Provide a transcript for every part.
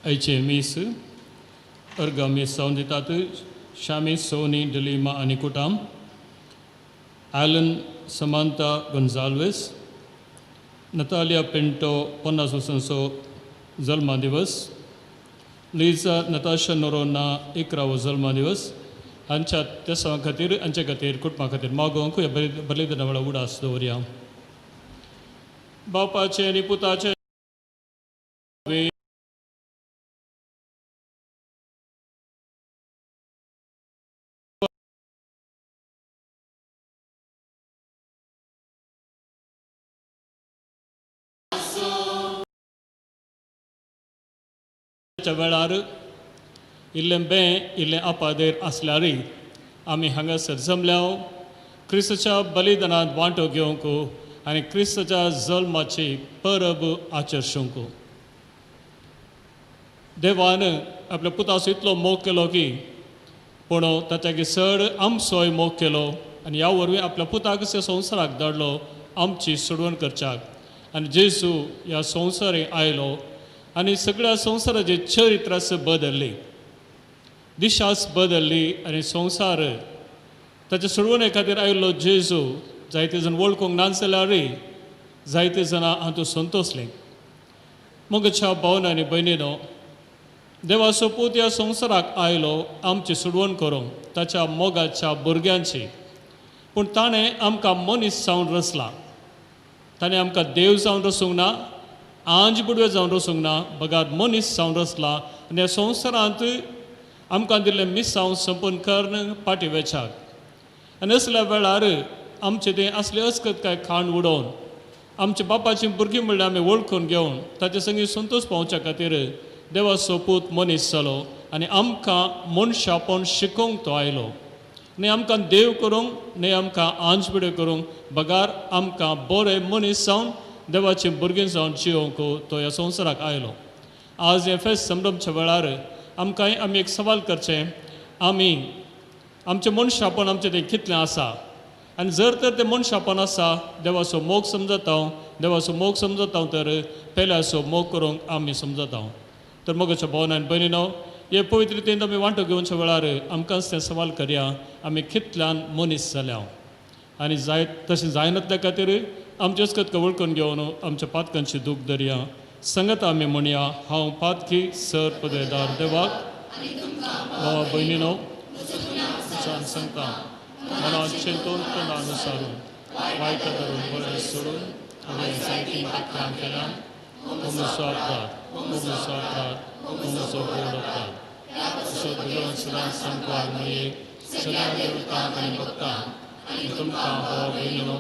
HMS, Ergami Sounditatu, Shami Sony Delima Anikutam, Alan Samantha Gonzalez, Natalia Pinto Ponasusanso Zalma Divas, Lisa Natasha Norona Ikra Zalma Divas, Ancha Tessa Katir, Ancha Katir, Kutma Katir, Magonku, Berlida Navada Storia. Bapa Cheni Putache. Chavalaru, Ilembe, Ile Apader Aslari, Ami Hangasar Zamlao, Christacha Balidana Dwanto Gyonko, and Christacha Zolmachi, Perabu Achar Shunko. Devana, Aplaputa Sitlo Mokeloki, Pono, Tataki Sir, Soy Mokelo, and Yawarwi Aplaputakis Sonsarak Darlo, Amchi Sudwan Kerchak, and Jesu, Ya Sonsari Ailo. आणि सगळ्या संसाराचे चरित्रास बदलले दिशास बदलली आणि संसार ताच्या सोडवणे खातीर आयिल्लो जेजू जायते जण वळखूंक नासल्यारय जायते जाणां हातूंत संतोसले मोगच्या भावन आनी भयणीनो देवाचो पूत ह्या संवसाराक आयलो आमची सुडवण करूंक ताच्या मोगाच्या भुरग्यांची पूण ताणें आमकां मनीस जावन रचला ताणें आमकां देव जावन रचूंक ना आंज बुडवे जावन रचूंक ना बगार मनीस जावन रचला आनी ह्या संवसारांत आमकां दिल्लें मिसांव संपूर्ण कर्ण पाटी वेचाक आनी असल्या वेळार आमचें तें असलें अस्कत काय खाण उडोवन आमच्या बापाचीं भुरगीं म्हणल्यार आमी वळखून घेवन ताचे संगी संतोश पावच्या खातीर देवाचो पूत मनीस जालो आनी आमकां मनशापण शिकोवंक तो आयलो न्ही आमकां देव करूंक न्ही आमकां आंज बुडवे करूंक बगार आमकां बरें मनीस जावन देवाची भुरगीं जावन जिवंक तो ह्या संवसाराक आयलो आज हे फेस्त संभ्रमच्या वेळार आमकां आमी एक सवाल करचें आमी आमचें मनशापण आमचें तें कितलें आसा आनी जर तर तें मनशापण आसा देवाचो मोग समजत हांव देवाचो मोग समजत हांव तर पेल्याचो मोग करूंक आमी समजत हांव तर मोगाच्या भावनान भयणीनो हे पवित्र रितीन आमी वांटो घेवच्या वेळार आमकांच तें सवाल करया आमी कितल्यान मनीस जाल्या आनी तशें जायनातल्या खातीर आमचेच कत वळखून घेवन आमच्या पातकांची दूख धरया संगत आमी म्हणया हांव पातकी सर पदवेदार देवाक भावा भयणीनो सांगता मनांत चिंतून अनुसारून वायट धरून बरें सोडून सारकी काम केला मुसो अपराध मुसो गोड अपराध सो देवान सदां सांगपाक म्हणजे सदां देवतांक आनी भक्तांक तुमकां भावा भयणीनो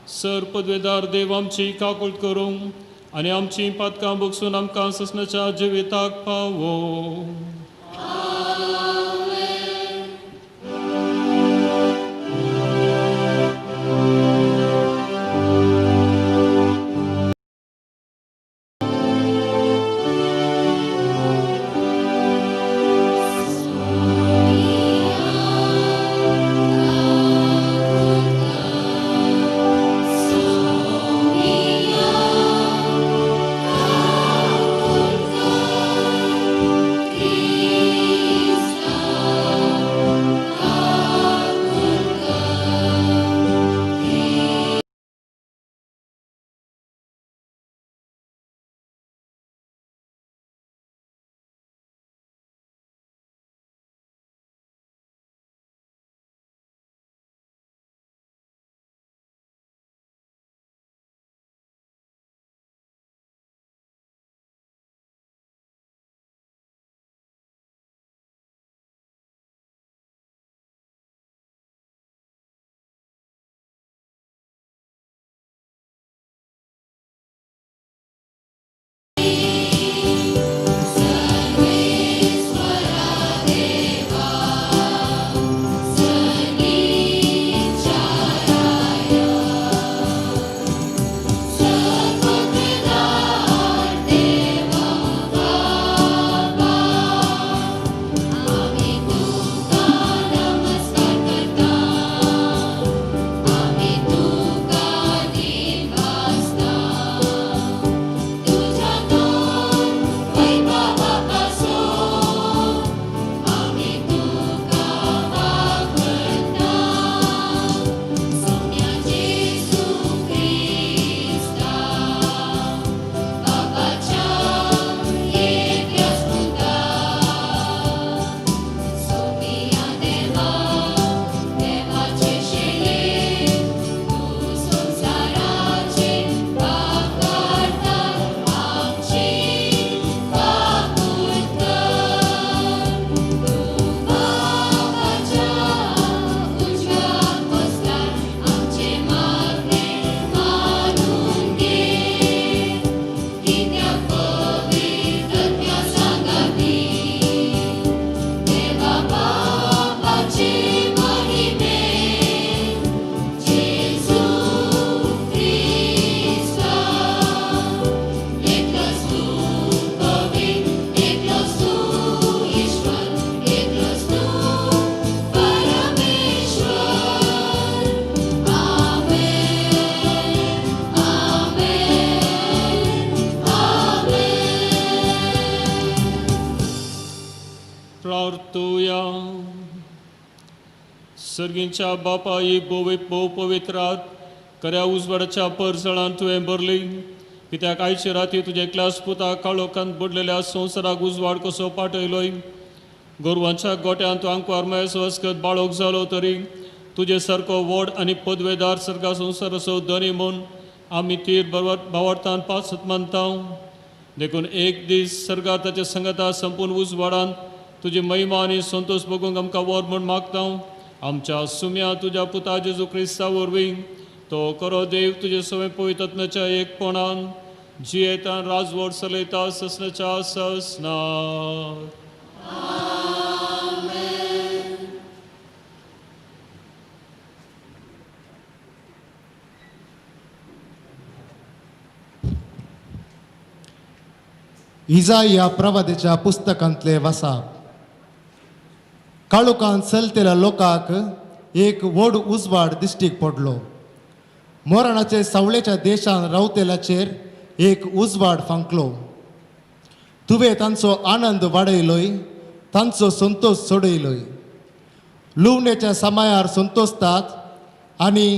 सर पदवेदार देव आमची काकूट करूंक आनी आमची पातकां भोगसून आमकां ससनाच्या जिविताक पावो Amen. प्रार्थुया. सर्गींच्या बापा ही भोव पवित्रात खऱ्या उजवाडाच्या परसळान तुवें भरली. कित्याक आयचे राती तुजे एकल्याच पुता काळोखांत बुडलेल्या संवसाराक उजवाड कसो पाठयलोय. गोरवांच्या गोट्यान तूं आंकवार मयस वस्कत बाळोक जालो तरी तुजे सारको व्हड आनी पदवेदार सर्गा संवसार असो धनी म्हूण आमी तीर भावार्थान पासत मानता. देखून एक दीस सर्गार ताच्या संगता संपूर्ण उजवाडान तुजी महिमा आनी संतोष बगूंक आमकां वर म्हूण मागता. आमच्या सुम्या तुज्या पुता जेजू क्रिस्ता वरवीं तो खरो देव तुजे सवय पवित्रत्वाच्या एकपणान जियेतान राजवट चलयता ससनाच्या ससनार. इजाया प्रवादीच्या पुस्तकांतले वाचप. काळोखांत चलतेल्या लोकांक एक व्हड उजवाड दिश्टीक पडलो. मरणाचे सावळेच्या देशान रावतेल्याचेर एक उजवाड फांकलो. तुवें तांचो आनंद वाडयलोय, तांचो संतोष सोडयलोय. लुवणेच्या समायार संतोसतात आनी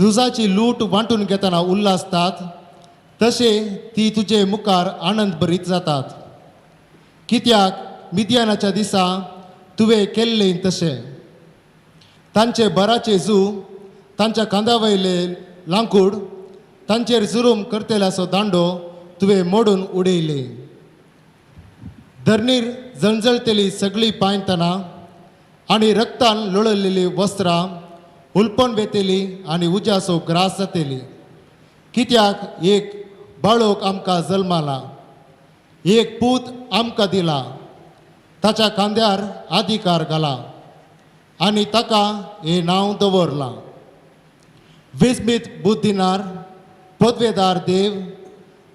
झुजाची लूट वांटून घेतना उल्हासतात, तशे ती तुजे मुखार आनंद भरीत जातात. कित्याक मिद्यानाच्या दिसा तुवें केल्लें तशें. तांचे बराचे जू, तांच्या कांद्यावयले लांकूड, तांचेर जुरूम करतेल्याचो दांडो तुवें मोडून उडयले. धरणीर जळजळतेली सगळी पांयतना आनी रक्तान लोळयलेली वस्त्रां उलपण वेतेली आनी उज्याचो ग्रास जातेली. कित्याक एक बाळोक आमकां जल्माला, एक पूत आमकां दिला. ताच्या खांद्यार अधिकार घाला आनी ताका हे नांव दवरलां. विस्मीत बुद्धीनार, पदवेदार देव,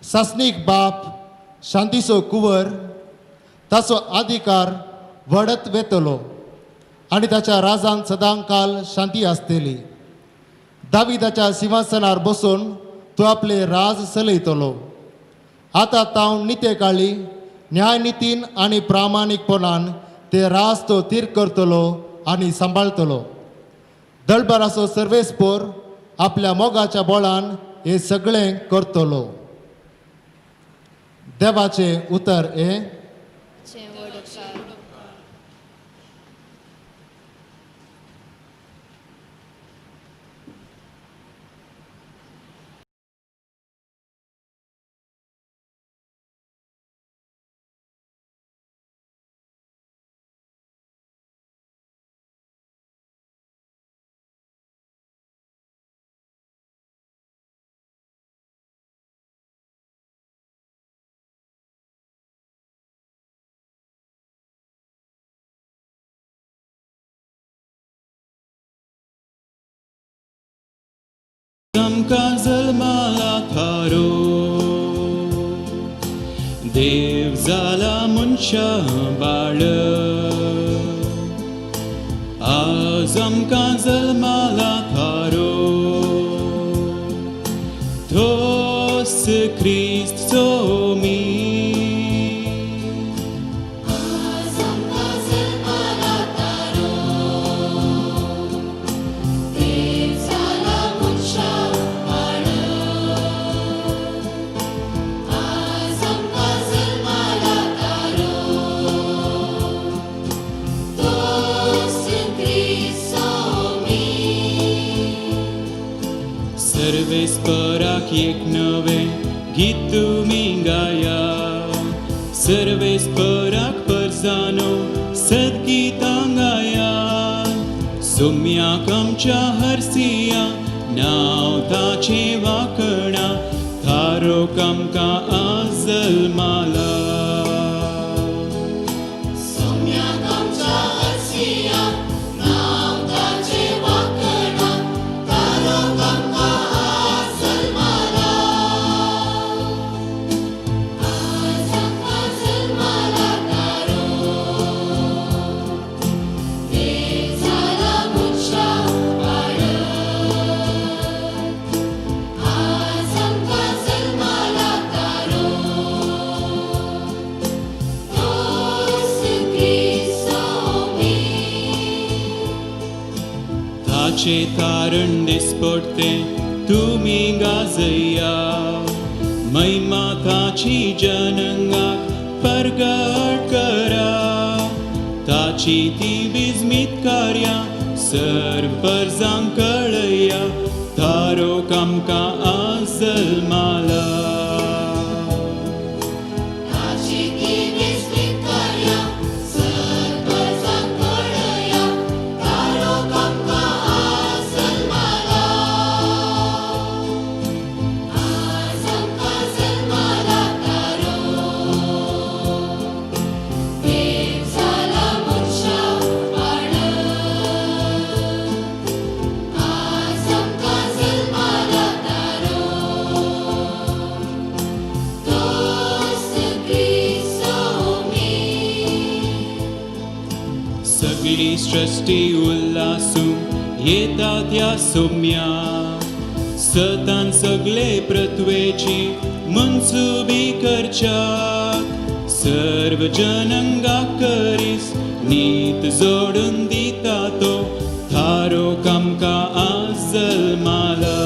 सासनीक बाप, शांतीचो कुंवर. ताचो अधिकार वडत वेतलो आनी ताच्या राजान सदांकाल शांती आसतली. दाविदाच्या सिंहासनार बसून तूं आपले राज चलयतलो. आतां तांव निते काळी न्यायनितीन आनी प्रामाणीकपणान ते राज तो तीर करतलो आनी सांबाळतलो. दळबराचो सर्वेस्पोर आपल्या मोगाच्या बोळान हे सगळें करतलो. देवाचे उतर हे आमकां जल्माला थारो देव जाला मनशा बाळ. आज आमकां जल्माला थारो तोच क्रिस्त सोमी. सर्वेस्पराक एक नवें गीत तुमी गाया. सर्वेस्पराक परसानो सदगीतां गाया. सुम्याक आमच्या हरसिया नांव ताचे वाकणा. थारोक आमकां आज जल्माला. ताचे तारण दिसपडते तुमी गाजया महिमा ताची जनंगाक परगट करा ताची ती बिजमीत कार्या सर्व परजांक कळया थारोक आमकां आज जल्माला सगळी सृष्टी उल्हासून येता त्या सोम्या सतान सगळे पृथ्वेची मनसुबी करच्यात सर्व जनंगा करीस नीत जोडून दिता तो थारोक आमकां आज जल्माला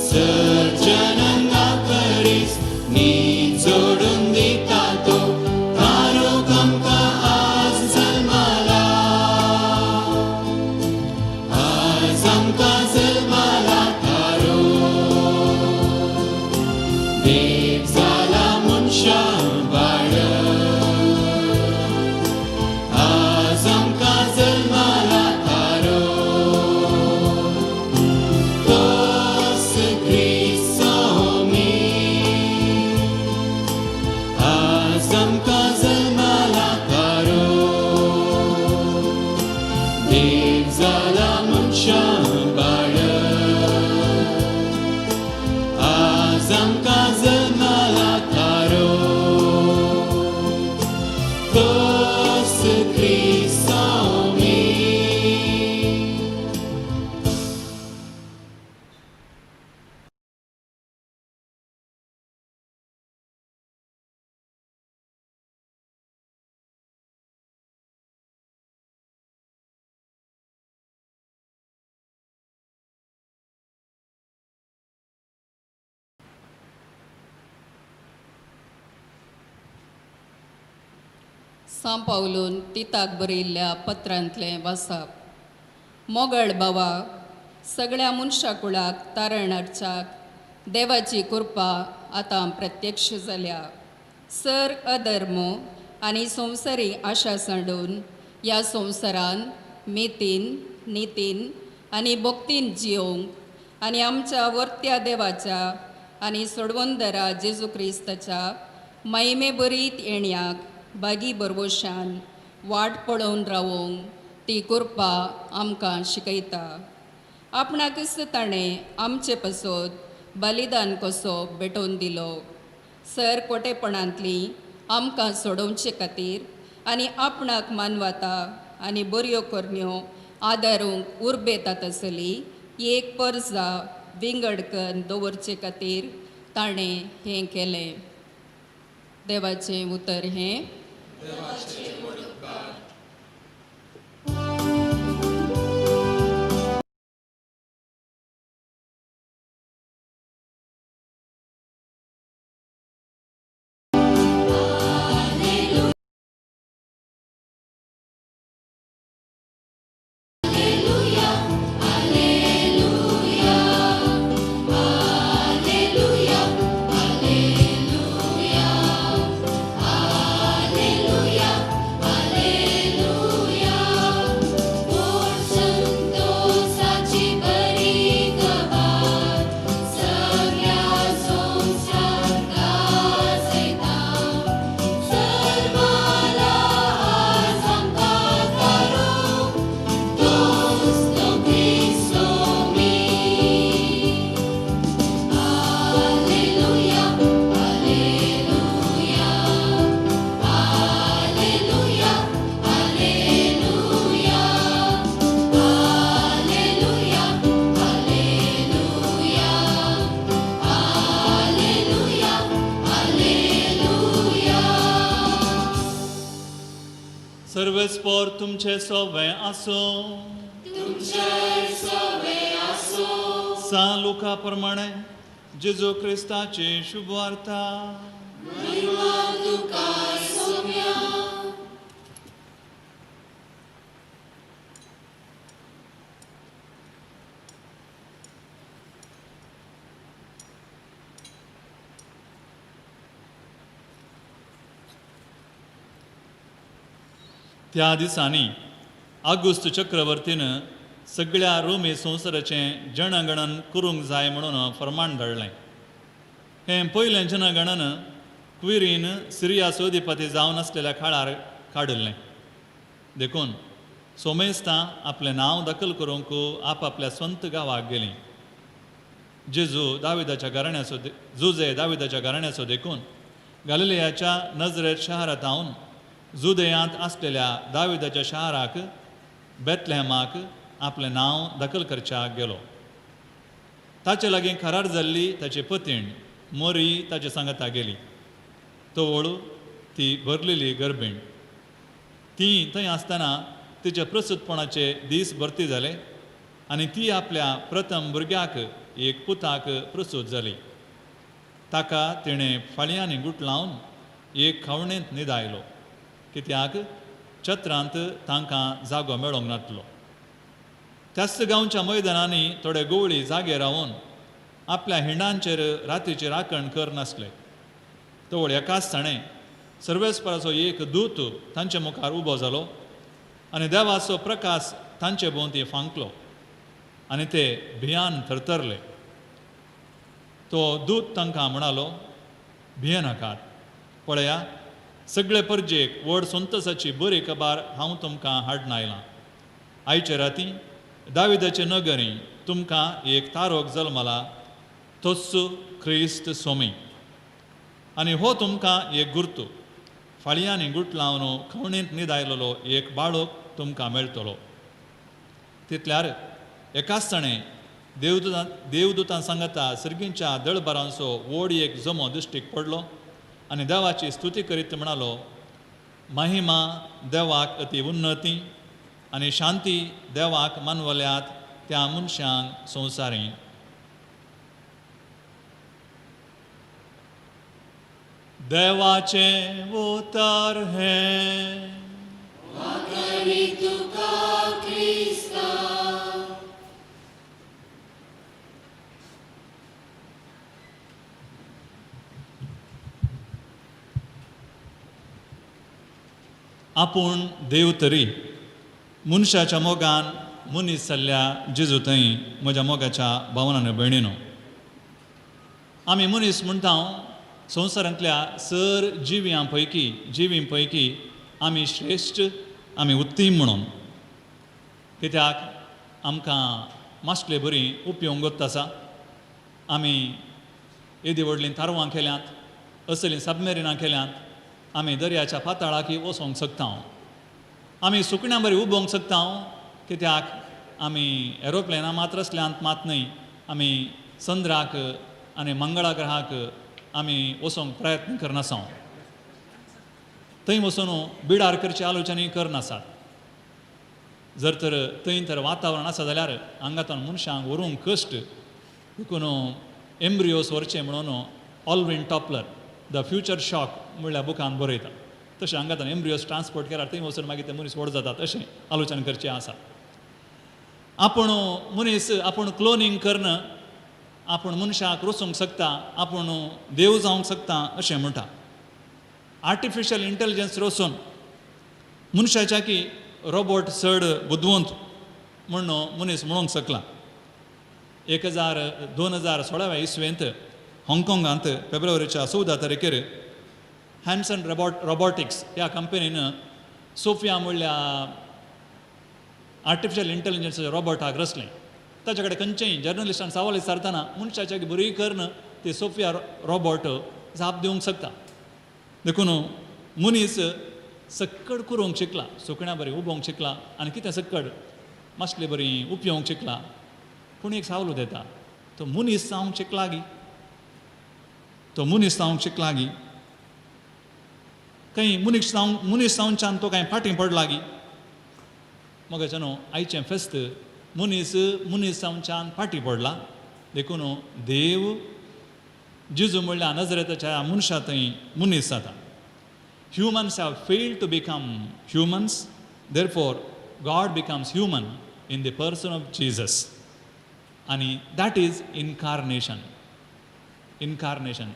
सर्व जनंगा करीस नीत जोडून दिता तो थारोक आमकां आज जल्माला आज आमकां जल्माला थारो देव जाला मनशा बाळ आज आमकां जल्माला थारो तोच ख्रिस्त सोमी आज आमकां जल्माला थारो देव जाला मनशा बाळ आज आमकां जल्माला थारो तोच ख्रिस्त सोमी सांत पावलून तिताक बरयल्ल्या पत्रांतलें वाचप मोगळ बावा सगळ्या मनशा कुळाक तारण हाडच्याक देवाची कृपा आतां प्रत्यक्ष जाल्या सर अधर्म आनी संवसारी आशा सांडून ह्या संवसारान मेतीन नितीन आनी भक्तीन जियोंक आनी आमच्या वर्त्या देवाच्या आनी सोडवंदरा जेजू क्रिस्ताच्या महिमे बरीत येण्याक बागी बरवशान वाट पळोवन रावोंक ती कृपा आमकां शिकयता आपणाकच ताणें आमचे पासत बलिदान कसो भेटोवन दिलो सर कोटेपणांतली आमकां सोडोवचे खातीर आनी आपणाक मानवता आनी बऱ्यो करण्यो आदारूंक उर्बेतात आसली एक पर्जा विंगडकन दवरचे खातीर ताणें हें केलें देवाचें उतर हें सर्वस्पोर तुमचे सोवे आसूं सा लुका प्रमाणे जेजू क्रिस्ताची शुभ वार्ता. त्या दिसांनी आगुस्त चक्रवर्तीन सगळ्या रोमी संवसाराचें जनगणन करूंक जाय म्हणून फर्माण धाडलें. हें पयलें जनगणन क्विरीन सिरियाचो अधिपती जावन आसलेल्या काळार काडिल्लें. देखून सोमेस्तां आपलें नांव दखल करूंक आपआपल्या स्वंत गांवाक गेलीं. जेजू दाविदाच्या घराण्याचो जुजे दाविदाच्या घराण्याचो देखून गलिलेयाच्या नजरेत शारांतावन जुदेयांत आसलेल्या दाविदाच्या शाराक बेतलेहमाक आपलें नांव दखल करच्याक गेलो. ताचे लागीं करार जाल्ली ताची पतीण मोरी ताचे सांगता गेली. तोवळ ती भरलेली गर्भीण. ती थंय आसतना तिच्या प्रसूतपणाचे दीस भरती जाले आनी ती आपल्या प्रथम भुरग्याक एक पुताक प्रसूत जाली. ताका तिणें फाळयांनी गुट लावन एक खावणेंत न्हिदायलो, कित्याक छत्रांत तांकां जागो मेळोंक नासलो. त्याच गांवच्या मैदानांनी थोडे गवळी जागे रावन आपल्या हिंडांचेर रातीची राखण करनासले. तवळ एकाच ताणें सर्वेस्पराचो एक दूत तांचे मुखार उबो जालो आनी देवाचो प्रकाश तांचे भोंवती फांकलो आनी ते भियान थरथरले. तो दूत तांकां म्हणालो, भियेनाकात. पळया, सगळे परजेक व्हड संतसाची बरी खबर हांव तुमकां हाडून आयलां. आयचे राती दाविदाचे नगरी तुमकां एक तारोक जल्मला, तोच क्रिस्त सोमी. आनी हो तुमकां एक गुर्तू, फाळयांनी गुट लावन खवणेंत न्हिदायलेलो एक बाळक तुमकां मेळटलो. तितल्यार एकाच ताणें देवदूतां सांगता सर्गींच्या दळबरांचो व्हड एक जमो दिश्टीक पडलो आनी देवाची स्तुती करीत म्हणालो, महिमा देवाक अति उन्नती आनी शांती देवाक मानवल्यात त्या मनशांक संवसारी. देवाचे उतर हे आपूण देव तरी मनशाच्या मोगान मनीस जाल्ल्या जेजू थंय म्हज्या मोगाच्या भावनान भयणीनो. आमी मनीस म्हणटा संवसारांतल्या सर जिव्यां पैकी आमी श्रेश्ठ, आमी उत्तीम म्हणून. कित्याक आमकां मातसले बरी उपयोगत आसा. आमी येदी व्हडलीं तारवां केल्यांत, असलीं सबमेरिनां केल्यांत. आमी दर्याच्या पाताळाकी वचोंक शकता. आमी सुकण्यां बरी उबोवंक शकता, कित्याक आमी एरोप्लेनां मात्र असल्यांत मात न्हय. आमी चंद्राक आनी मंगळा ग्रहाक आमी वचोंक प्रयत्न करनासा. थंय वचून बिडार करची आलोचना करनासात. जर तर थंय तर वातावरण आसा जाल्यार हांगातून मनशांक व्हरूंक कश्ट. देखून एम्ब्रियोस व्हरचे म्हणून ऑल्विन टॉपलर द फ्युचर शॉक म्हणल्या बुकान बरयता. तशें हांगातून एम्ब्रियोस ट्रान्सपोर्ट केल्यार थंय वचून मागीर ते मनीस व्हड जातात, अशें आलोचना करचें आसा. आपूण मनीस आपूण क्लोनींग करना, आपूण मनशाक रचूंक शकता, आपूण देव जावंक शकता अशें म्हणटा. आर्टिफिशियल इंटेलिजन्स रचून मनशाच्या की रोबोट चड बुदवंत म्हणून मनीस म्हणूंक शकला. 2016 इसवेंत हाँगकाँगांत फेब्रुवारीच्या 14 तारखेर हॅन्सन रोबोटिक्स ह्या कंपनीन सोफिया म्हणल्या आर्टिफिशियल इंटेलिजन्साच्या रोबोटाक रचलें. ताचे कडेन खंयचेय जर्नलिस्टान सवाल विचारतना मनशाच्या बरी करन ती सोफिया रोबोट जाप दिवंक शकता. देखून मनीस सक्कड करूंक शिकला, सुकण्यां बरी उबोवंक शिकला आनी कितें सक्कड मातसली बरी उपयोवंक शिकला. पूण एक सावलो येता, तो मनीस जावंक शिकला गी. तो मनीस जावंक शिकला गी. खंय मनीस जावनच्यान तो कांय फाटीं पडला गी. मग न्हू आयचें फेस्त मनीस मनीसांच्यान फाटी पडला देखून देव जेजू म्हणल्या नजरेताच्या मनशा थंय मनीस जाता. Humans have failed to become humans, therefore God becomes human in the person of Jesus. And that is incarnation. Incarnation.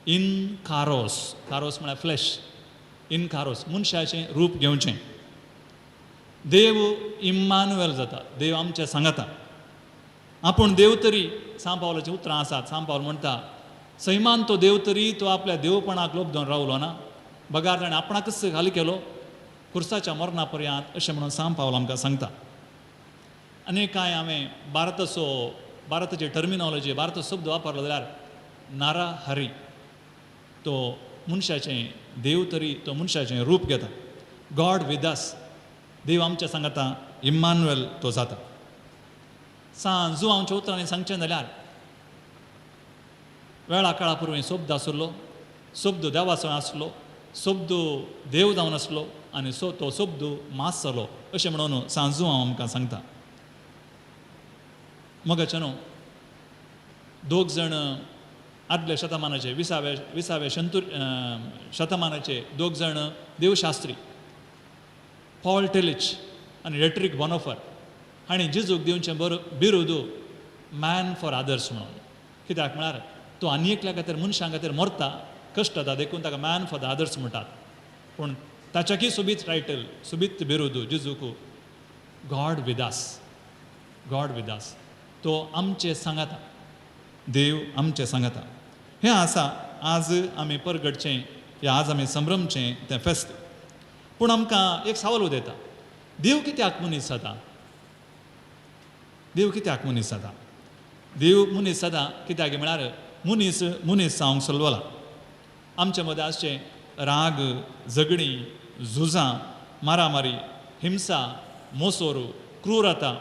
In karos. Karos म्हळ्यार फ्लॅश. In karos. मनशाचें रूप घेवचें. देव इम्मानुएल जाता. देव आमचे सांगाता. आपूण देव तरी सांत पावलाचीं उतरां आसात. सांत पावल म्हणटा सैमान तो देव तरी तो आपल्या देवपणाक लोप जावन रावलो ना. बगार ताणें आपणाकच खाली केलो खुर्साच्या मरणा पर्यंत अशें म्हणून सांत पावल आमकां सांगता. आनी कांय हांवें भारताची टर्मिनॉलॉजी भारताचो शब्द वापरलो जाल्यार नारा हरी तो मनशाचें देव तरी तो मनशाचें रूप घेता. गॉड विथ अस देव आमच्या सांगाता इम्मानुएल तो जाता. सांजू हांवच्या उतरांनी सांगचें जाल्यार वेळा काळा पुर्वी शब्द आसलो शब्द देवाचो आसलो शब्द देव जावन आसलो आनी तो शब्द मास जालो अशें म्हणून सांजू हांव आमकां सांगता. मोगाचे न्हू दोग जाण आदल्या शतमानाचे 20व्या शतमानाचे दोग जाण देवशास्त्री पॉल टेलिच आनी रेट्रिक बॉनोफर हांणी जेजूक दिवचें बिरुद मॅन फॉर अदर्स म्हणून. कित्याक म्हळ्यार तो आनी एकल्या खातीर मनशां खातीर मरता कश्ट जाता देखून ताका मॅन फॉर द अदर्स म्हणटात. पूण ताच्याकी सोबीत टायटल सोबीत बिरुद जेजूक God with us. God with us तो आमचे सांगाता. देव आमचे सांगाता. हें आसा आज आमी परगडचें या आज आमी संभ्रमचें तें फेस्त. पूण आमकां एक सवाल उदेता देव कित्याक मनीस जाता. देव कित्याक मनीस जाता. देव मनीस जाता कित्याक म्हळ्यार मनीस जावंक सलवला. आमचे मदें आसचे राग झगडीं झुजां मारामारी हिंसा मोसोर क्रूरता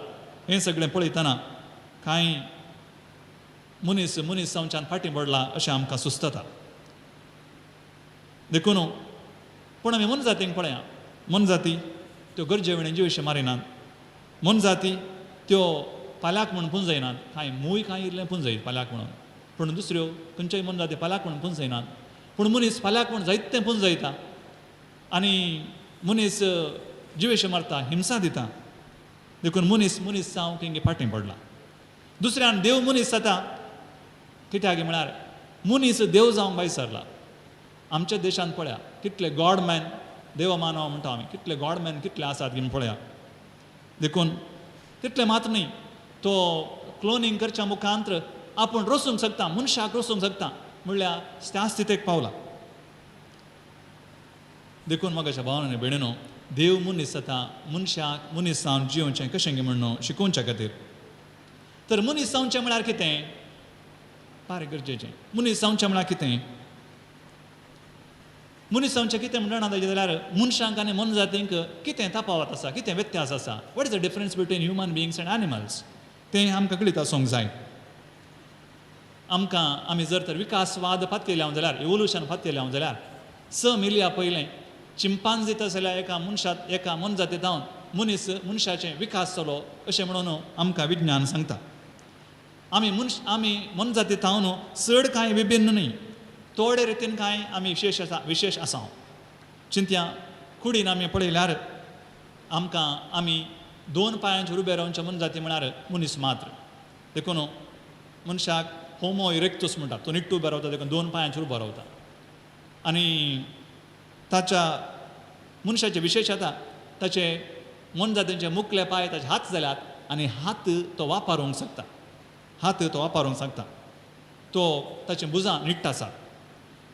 हें सगळें पळयतना कांय मनीस जावच्यान फाटीं पडला अशें आमकां सुस्तता. देखून पूण आमी मन जातींक पळया मन जाती त्यो गरजे वेळेन जिवेशे मारिनात. मन जाती त्यो पाल्याक म्हणून पुंजयनात. कांय मूय कांय इल्लें पुंजयत पाल्याक म्हणून पूण दुसऱ्यो खंयच्योय मन जाती पाल्याक म्हणून पुंजयनात. पूण मनीस पाल्याक म्हणून जायतें पुंजयता आनी मनीस जिवेशे मारता हिंसा दिता. देखून मनीस जावंक हिंगे फाटीं पडला. दुसऱ्यान देव मनीस जाता कित्याक म्हळ्यार मनीस देव जावंक भायर आमच्या देशांत पळया कितले गॉड मॅन देव मानव म्हणटा आमी कितले गॉड मॅन कितले आसात घेवन पळया. देखून तितले मात न्ही तो क्लोनींग करच्या मुखांतर आपूण रोसूंक शकता मनशाक रोसूंक शकता म्हणल्यार त्या स्थितीक पावला. देखून म्हाका भावनांनी भयणीनो देव मनीस जाता मनशाक मनीस जावन जिवचें कशें गे म्हणून शिकोवच्या खातीर. तर मनीस जावचें म्हळ्यार कितें फार गरजेचें. मनीस जावचें म्हळ्यार कितें मनीस जावचें कितें म्हणना जाल्यार मनशांक आनी मन जातींक कितें तफावत आसा कितें व्यत्यास आसा. What is the difference between human beings end animals तें आमकां कळीत आसूंक जाय. आमकां आमी जर तर विकासवाद फातकेले हांव जाल्यार इवोल्युशन फातकेले हांव जाल्यार 6 मिलिया पयलें चिंपांजी जाल्यार एका मन जातींत जावन मनशाचें विकास जालो अशें म्हणून आमकां विज्ञान सांगता. आमी मन जातींत न्हू चड कांय विभिन्न न्ही थोडे रितीन कांय आमी विशेश आसा. चिंतया कुडीन आमी पळयल्यार आमकां आमी 2 पांयांचेर उबे रावचे मन जाती म्हळ्यार मनीस मात्र. देखून मनशाक होमो इरेक्टूस म्हणटात तो निट्टू उबो रावता देखून 2 पांयांचेर उबो रावता. आनी ताच्या मनशाचे विशेश जाता ताचे मन जातींचे मुखले पांय ताचे हात जाल्यात आनी हात तो वापरूंक शकता. तो ताचे भुजां निट्ट आसात.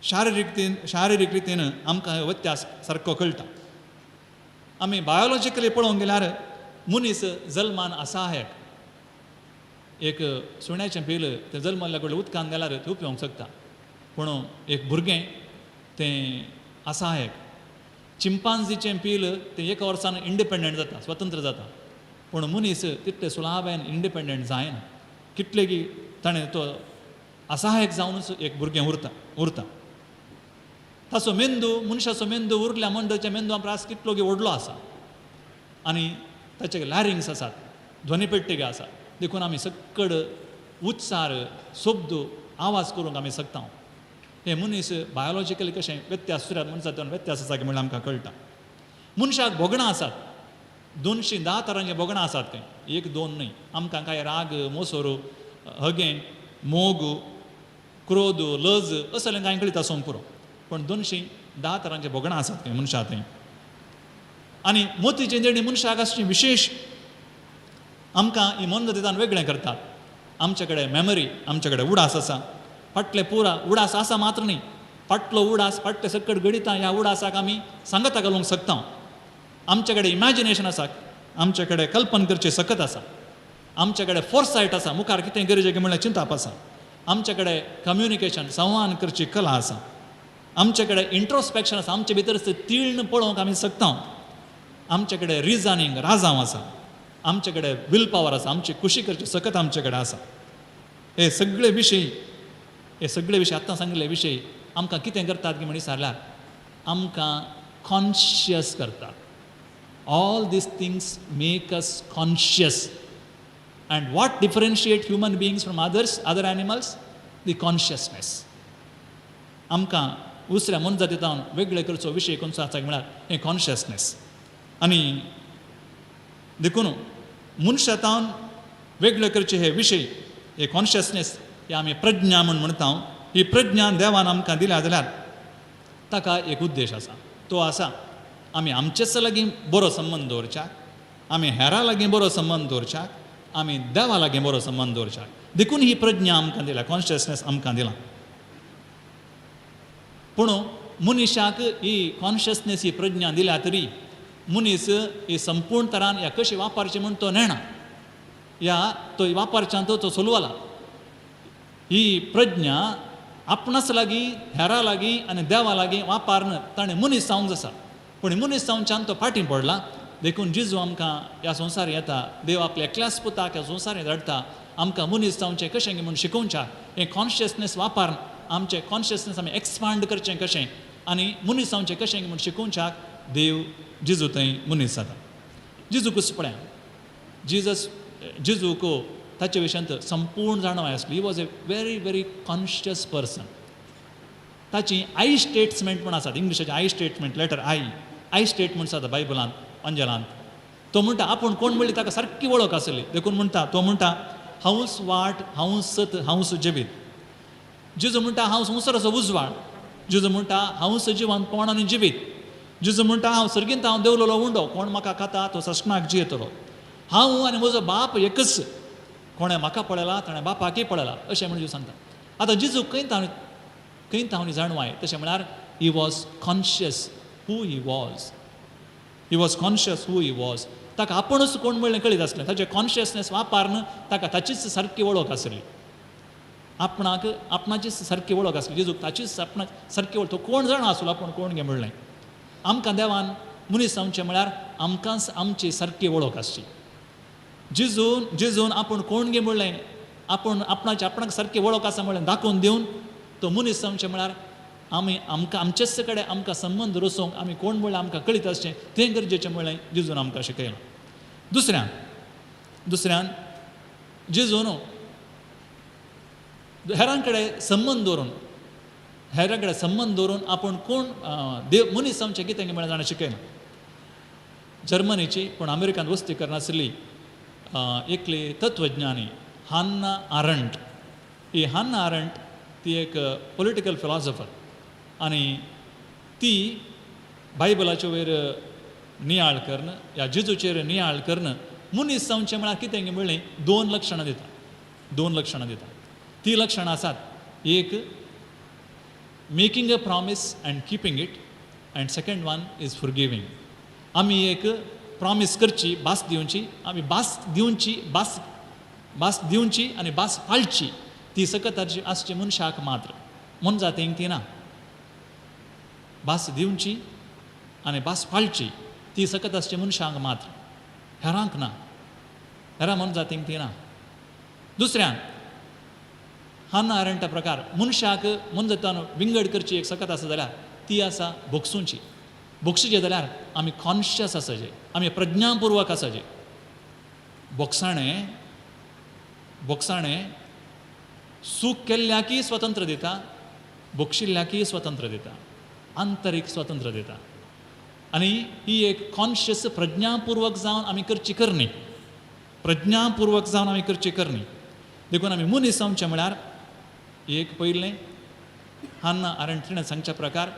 शारिरीक रितीन आमकां व्यत्यास सारको कळटा. आमी बायोलॉजिकली पळोवंक गेल्यार मनीस जल्मान असाहायक. एक सुण्याचें पिल तें जल्मल्ल्या कडले उदकान गेल्यार तें पिवंक शकता. पूण एक भुरगें तें असाहायक. चिंपांजीचें पील तें 1 वर्सान इंडिपेंडंट जाता स्वतंत्र जाता. पूण मनीस तितले सुलावेन इंडिपेंडंट जायना. कितले की ताणें तो असाहायक जावनूच एक भुरगें उरता. ताचो मेंदू मनशाचो मेंदू उरल्या मनशाच्या मेंदू प्रास कितलो की व्हडलो आसा. आनी ताचे लॅरिंग्स आसात ध्वनिपेट्टिका आसा देखून आमी सक्कड उच्चार शब्द आवाज करूंक आमी शकता हे मनीस बायोलॉजिकली कशें व्यत्यास सुद्दां मनशांत व्यत्यास आसा म्हणून आमकां कळटा मनशाक बोगणां आसात 210 तरांचे बोगणां आसात खंय 1-2 न्हय आमकां कांय राग मोसोर हगे मोग क्रोध लज असलें कांय कळीत आसूंक पुरो पण 210 तरांचे बोगणां आसात खंय मनशां थंय आनी मोतीचें देणी मनशाक आसचें विशेश आमकां ही मनगतींतल्यान वेगळें करतात आमचे कडेन मेमरी आमचे कडेन उडास आसा फाटले पुरा उडास आसा मात्र न्ही फाटलो उडास फाटले सकट गणितां ह्या उडासाक आमी सांगता घालूंक शकता आमचे कडेन इमॅजिनेशन आसा आमचे कडेन कल्पन करची सकत आसा आमचे कडेन फोरसायट आसा मुखार कितें गरजेचें म्हणल्यार चिंताप आसा आमचे कडेन कम्युनिकेशन संवाद करची कला आसा आमचे कडेन इंट्रोस्पेक्शन आसा आमचे भितर तीळण पळोवंक आमी शकता आमचे कडेन रिजनिंग राजांव आसा आमचे कडेन विल पावर आसा आमची खुशी करची सकत आमचे कडेन आसा हे सगळे विशय आतां सांगिल्ले विशय आमकां कितें करतात की म्हणी सांगल्यार आमकां कॉन्शियस करतात all these things make us conscious and what differentiate human beings from other animals the consciousness आमकां दुसऱ्या मनजातींतल्यान वेगळे करचो विशय खंयचो आसा म्हळ्यार हें कॉन्शियसनेस आनी देखून मनशांतान वेगळे करचे हे विशय हे कॉन्शियसनेस हे आमी प्रज्ञा म्हूण म्हणटा ही प्रज्ञा देवान आमकां दिल्या जाल्यार ताका एक उद्देश आसा तो आसा आमी आमचेच लागीं बरो संबंद दवरच्याक आमी हेरां लागीं बरो संबंद दवरच्याक आमी देवा लागीं बरो संबंद दवरच्याक देखून ही प्रज्ञा आमकां दिल्या कॉन्शियसनेस आमकां दिला पूण मनशाक ही कॉन्शियसनेस ही प्रज्ञा दिल्या तरी मनीस ही संपूर्ण तरान ह्या कशी वापरची म्हूण तो नेणा ह्या तो वापरच्यान तो सोलवला ही प्रज्ञा आपणास लागीं हेरां लागीं आनी देवा लागीं वापरन ताणें मनीस जावंक आसा पूण मनीस जावच्यान तो फाटीं पडला देखून जिजू आमकां ह्या संवसार येता देव आपल्या एकल्याच पुताक ह्या संवसार धाडटा आमकां मनीस जावचें कशें म्हूण शिकोवच्या हें कॉन्शियसनेस वापरून आमचें कॉन्शियसनेस आमी एक्सपांड करचें कशें आनी मनीस जावचें कशें म्हूण शिकोवच्याक देव जिजू थंय मनीस जाता जिजू कुसपड्या जिजूक ताचे विशयांत संपूर्ण जाणवाय आसली he was a very conscious person ताची आई स्टेटमेंट म्हूण आसात इंग्लिशाचे आई स्टेटमेंट लेटर आई स्टेटमेंट्स आसा बायबलांत अंजलांत तो म्हणटा आपूण कोण म्हणली ताका सारकी वळख आसली देखून म्हणटा तो म्हणटा हांवूच वाट हांवूच सत हांवूच जिवीत जिजू म्हणटा हांव संवसाराचो उजवाड जिजू म्हणटा हांव सजिवान कोण आनी जिवीत जिजू म्हणटा हांव सर्गींत हांव देवलेलो उंडो कोण म्हाका खाता तो सशनाक जियेतलो हांव आनी म्हजो बाप एकच कोणें म्हाका पळयला ताणें बापाकय पळयला अशें म्हणजे सांगता आतां जिजू खंयत हांव जाणवाय तशें म्हळ्यार he was conscious who he was conscious who he was ताका आपुणूच कोण म्हणलें कळीत आसलें ताचें कॉन्शियसनेस वापरून ताका ताचीच सारकी वळख आसली आपणाचीच सारकी वळख आसली जेजूक ताचीच आपणाक सारकी वळख तो कोण जाणा आसलो आपूण कोण गे म्हणलें आमकां देवान मनीस जावचें म्हळ्यार आमकांच आमची सारकी वळख आसची जेजून आपूण कोण गे म्हणलें आपणाक सारकी वळख आसा म्हणलें दाखोवन दिवन तो मनीस जावचें म्हळ्यार आमकां आमचेच कडेन आमकां संबंद रचोवंक आमी कोण म्हणलें आमकां कळीत आसचें तें गरजेचें म्हणलें जेजून आमकां शिकयलां दुसऱ्यान जेजून हेरां कडेन संबंद दवरून आपूण कोण देव मनीस जावचें कितें म्हळ्यार जाणा शिकयलां जर्मनीची पूण अमेरिकांत वस्ती करनासली एकली तत्वज्ञानी हान्ना आरंट ही हान्ना आरंट ती एक पॉलिटिकल फिलॉसॉफर आनी ती बायबलाचे वयर नियाळ करन ह्या जेजूचेर नियाळ करन मनीस जावचें म्हळ्यार कितें म्हणलें 2 लक्षणां दिता ती लक्षणां आसात एक making a promise and keeping it and second one is forgiving आमी एक प्रॉमीस करची भास दिवची आमी भास दिवची आनी भास पाळची ती सकत आसची मनशाक मात्र मन जातींक ती ना भास दिवची आनी भास पाळची ती सकत आसची मनशांक मात्र हेरांक ना हेरां मन जातींक ती ना दुसऱ्यान हान्ना आरंटा प्रकार मनशाक मन जातान विंगड करची एक सकत आसा जाल्यार ती आसा भोगसूची जाल्यार आमी कॉन्शियस आसाचे आमी प्रज्ञापूर्वक आसाचे बोक्साणें सूख केल्ल्याकी स्वतंत्र दिता, बोक्षिल्ल्याकी स्वतंत्र दिता, आंतरीक स्वतंत्र दिता. आनी ही एक कॉन्शियस प्रज्ञापूर्वक जावन आमी करची करणी, प्रज्ञापूर्वक जावन आमी करची करणी. देखून आमी मनीस जावचें म्हळ्यार एक पयलें हान्ना आरंट सांगच्या प्रकार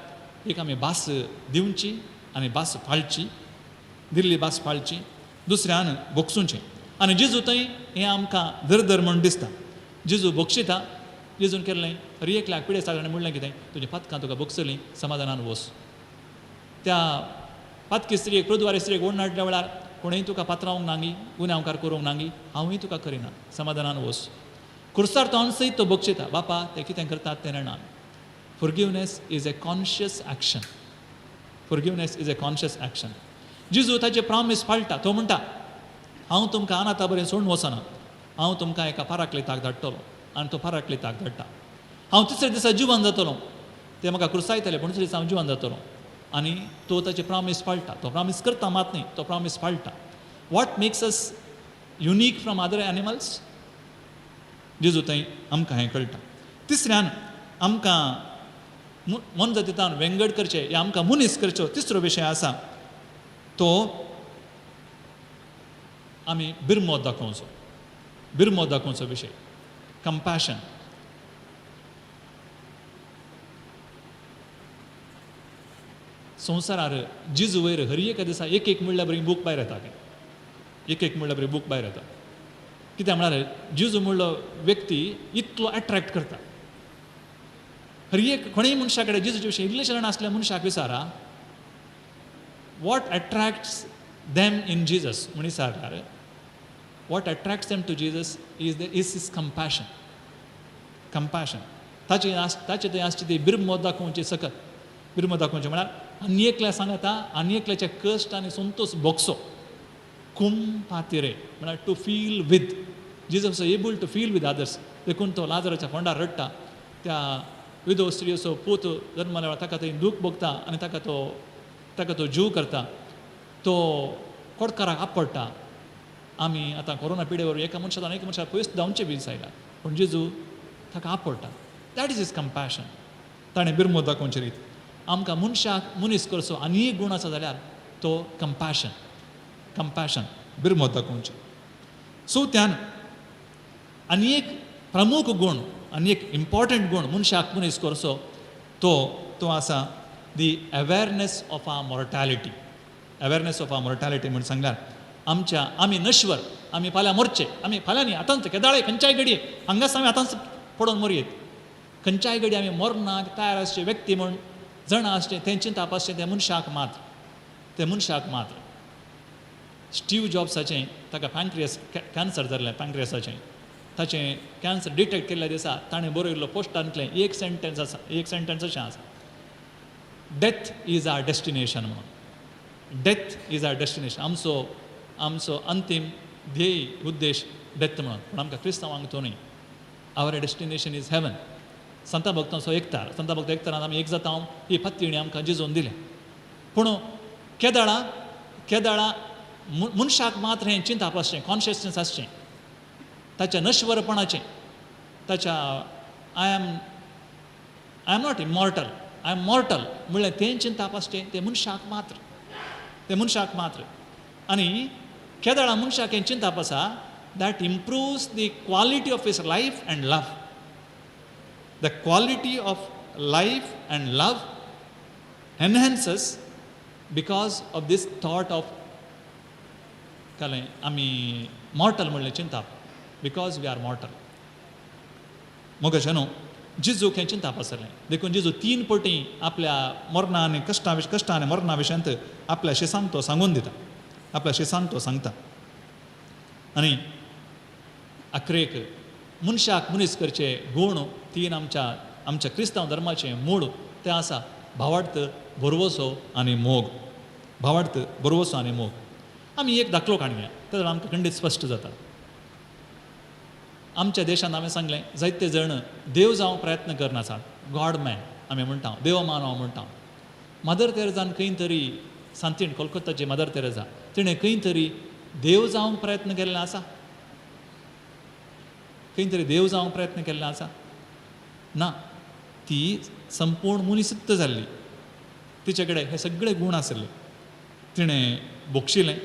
एक आमी भास दिवची आनी भास फाळची, दिल्ली भास फाळची. दुसऱ्यान बोगसूचें. आनी जेजू थंय हें आमकां धर म्हूण दिसता. जेजू बोगशिता. जेजून केल्लें हर एकल्याक पिडे सागरान म्हणलें कितें, तुज्या पातकां तुका बोगसलीं, समाधानान वच. त्या पातकी स्त्रीक, प्रद्वारी स्त्रीक ओड नाटल्या वेळार कोणेंय तुका पात्रावंक नांगी, गुन्यांवकार करूंक नांगी, हांवूय तुका करिना, समाधानान वच. खुर्सार तो सयत तो बोगशिता, बापा ते कितें करतात तें जाणा. Forgiveness is a conscious action. Forgiveness is a conscious action. जेजू ताचे प्रॉमीस पाळटा. तो म्हणटा हांव तुमकां अनाथा बरें सोडून वचना, हांव तुमकां एका पाराक्लिताक धाडटलो आनी तो पाराक्लिताक धाडटा. हांव तिसऱ्या दिसा जिवन जातलो, ते म्हाका क्रुसायतले पूण तिसऱ्या दिसा हांव जिवन जातलो. आनी तो ताचे प्रॉमीस पाळटा. तो प्रॉमीस करता मात न्ही, तो प्रॉमीस पाळटा. What makes us unique from other animals? जेजू थंय आमकां हें कळटा. तिसऱ्यान आमकां मन जातितान वेंगड करचें, हे आमकां मनीस करच्यो. तिसरो विशय आसा तो आमी बिरमोद दाखोवचो. बिरमोद दाखोवचो विशय, कंपॅशन. संवसारार जेजू वयर हर एका दिसा एक म्हणल्यार बरी बूक भायर येता. एक म्हणल्यार बरी बूक भायर येता. कित्याक म्हळ्यार जेजू म्हणलो व्यक्ती इतलो अट्रॅक्ट करता. हर एक कोणेय मनशा कडेन जेजूचे विशयी इल्लेशें जाण आसल्या मनशाक विचारा, what attracts them in Jesus म्हूण विचारल्यार, what attracts them to Jesus is his compassion. Compassion. ताचे थंय आसची ती बिरमोद दाखोवची सकत. बिरमोद दाखोवचें म्हळ्यार आनी एकल्या सांगता, आनी एकल्याचे कश्ट आनी संतोश भोगसो. कुंपातिरे म्हळ्यार to feel with. Jesus able to feel with others. देखून तो लाजराच्या फोंडार रडटा. त्या विधो स्त्रीचो पूत जल्मल्या ताका थंय दूख भोगता आनी ताका तो जीव करता. तो कोडकाराक आपडटा. आमी आतां कोरोना पिडे वरवीं एका मनशान एका मनशाक पयस धांवचें बी जायना, पूण जेजू ताका आपडटा. That is compassion. ताणें बिरमोद दाखोवचे रीत. आमकां मनशाक मनीस करचो आनी एक गूण आसा जाल्यार तो कंपॅशन. कंपॅशन, बिरमोद दाखोवचें. चवथ्यान आनी एक प्रमुख गूण, आनी एक इम्पॉर्टंट गूण मनशाक मनीस करचो तो आसा the awareness of our mortality. Awareness of our mortality म्हूण सांगल्यार आमी नश्वर, आमी फाल्यां मरचे. आमी फाल्यां न्ही, आतांच केदाळे खंयच्याय घडये हांगाच आमी आतांच पडोवन मरयेत. खंयच्याय घडये आमी मरणाक तयार आसचे व्यक्ती म्हूण जाणा आसचें, तें चिंताप आसचें त्या मनशाक मात्र. स्टीव जॉब्साचें ताका पॅनक्रियास कॅन्सर जाल्लें पॅनक्रियासाचें. ताचें कॅन्सर डिटेक्ट केल्ल्या दिसा ताणें बरयल्लो पोस्टांतलें एक सेंटेन्स अशें आसा, डेथ इज आवर डेस्टिनेशन म्हणून. Death is our destination. आमचो अंतीम ध्येय उद्देश डेथ म्हणून. पूण आमकां क्रिस्तांवांक तो न्ही. आवर डेस्टिनेशन इज हेवन. संत भक्तांचो एकतार. संत भक्त एकतारान आमी एक जाता ही पत्तिणी आमकां जिजोवन दिलें. पूण केदाळा मनशाक मात्र हें चिंताप आसचें, कॉन्शियसनेस आसचें ताच्या नश्वरपणाचें. ताच्या I am not immortal, I am mortal म्हणलें तें चिंताप आसचें. तें मनशाक मात्र. आनी केदाळा मनशाक हें चिंताप आसा that improves the quality of his life and love. The quality of life and love enhances because of this thought of आमी मॉर्टल म्हणलें चिंताप, बिकॉज वी आर मॉर्टल. मोगाचें न्हू, जेजूक हें चिंताप आसलें. देखून जेजू 3 पटी आपल्या मरणा आनी कश्टा आनी मरणा विशयांत आपल्या शिसांक तो सांगून दिता. आपल्या शिसांक तो सांगता. आनी आखरेक मनशाक मनीस करचे गूण 3 आमच्या क्रिस्तांव धर्माचें मूळ तें आसा भावार्थ, बरवसो आनी मोग. भावार्थ, बरवसो आनी मोग. आमी एक दाखलो काडया, तें आमकां खंडीत स्पश्ट जाता. आमच्या देशांत हांवें सांगलें जायते जण देव जावंक प्रयत्न करनासात. गॉड मॅन आमी म्हणटा, देव मानव म्हणटा. मदर तेरेजान खंय तरी, सांतीण कोलकत्ताची मदर तेरेजा, तिणें खंय तरी देव जावंक प्रयत्न केल्लो आसा खंय तरी देव जावंक प्रयत्न केल्लो आसा ना ती संपूर्ण मुनिसित्त जाल्ली तिचे कडेन हे सगळे गूण आसले तिणें बोक्षिलें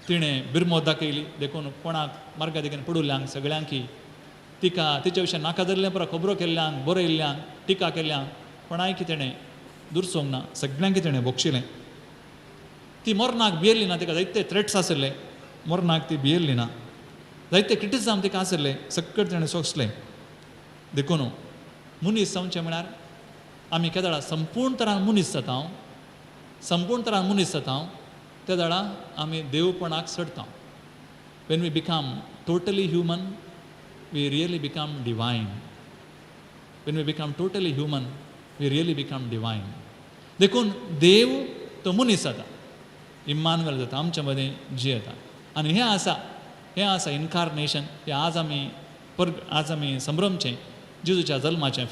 तिणें बिरमो दाखयली देखून कोणाक मार्गा देगेन पडुल्ल्यांक सगळ्यांक तिका तिचे विशयी नाका जाल्ले परस खबरो केल्ल्यांक बरयल्ल्यांक टिका केल्ल्यांक कोणायक तिणें दुरसोंक ना सगळ्यांक तिणें बोक्षिलें ती मरनाक भियेल्ली ना तिका जायते थ्रेट्स आसले मरनाक ती भियेल्ली ना जायते क्रिटिसिजम तिका आसले सगळें तिणें सोंसलें देखून मनीस जावचें म्हळ्यार आमी केदाळा संपूर्ण तरान मनीस जाता संपूर्ण तरान मनीस जाता त्या दाडा आमी देवपणाक सडटा when we become totally human we really become divine when we become totally human we really become divine देखून देव तो मनीस जाता इम्मानुएल जाता आमच्या मदें जियेता आनी हें आसा इन्कार्नेशन हें आज आमी संभ्रमचें जेजूच्या जल्माचें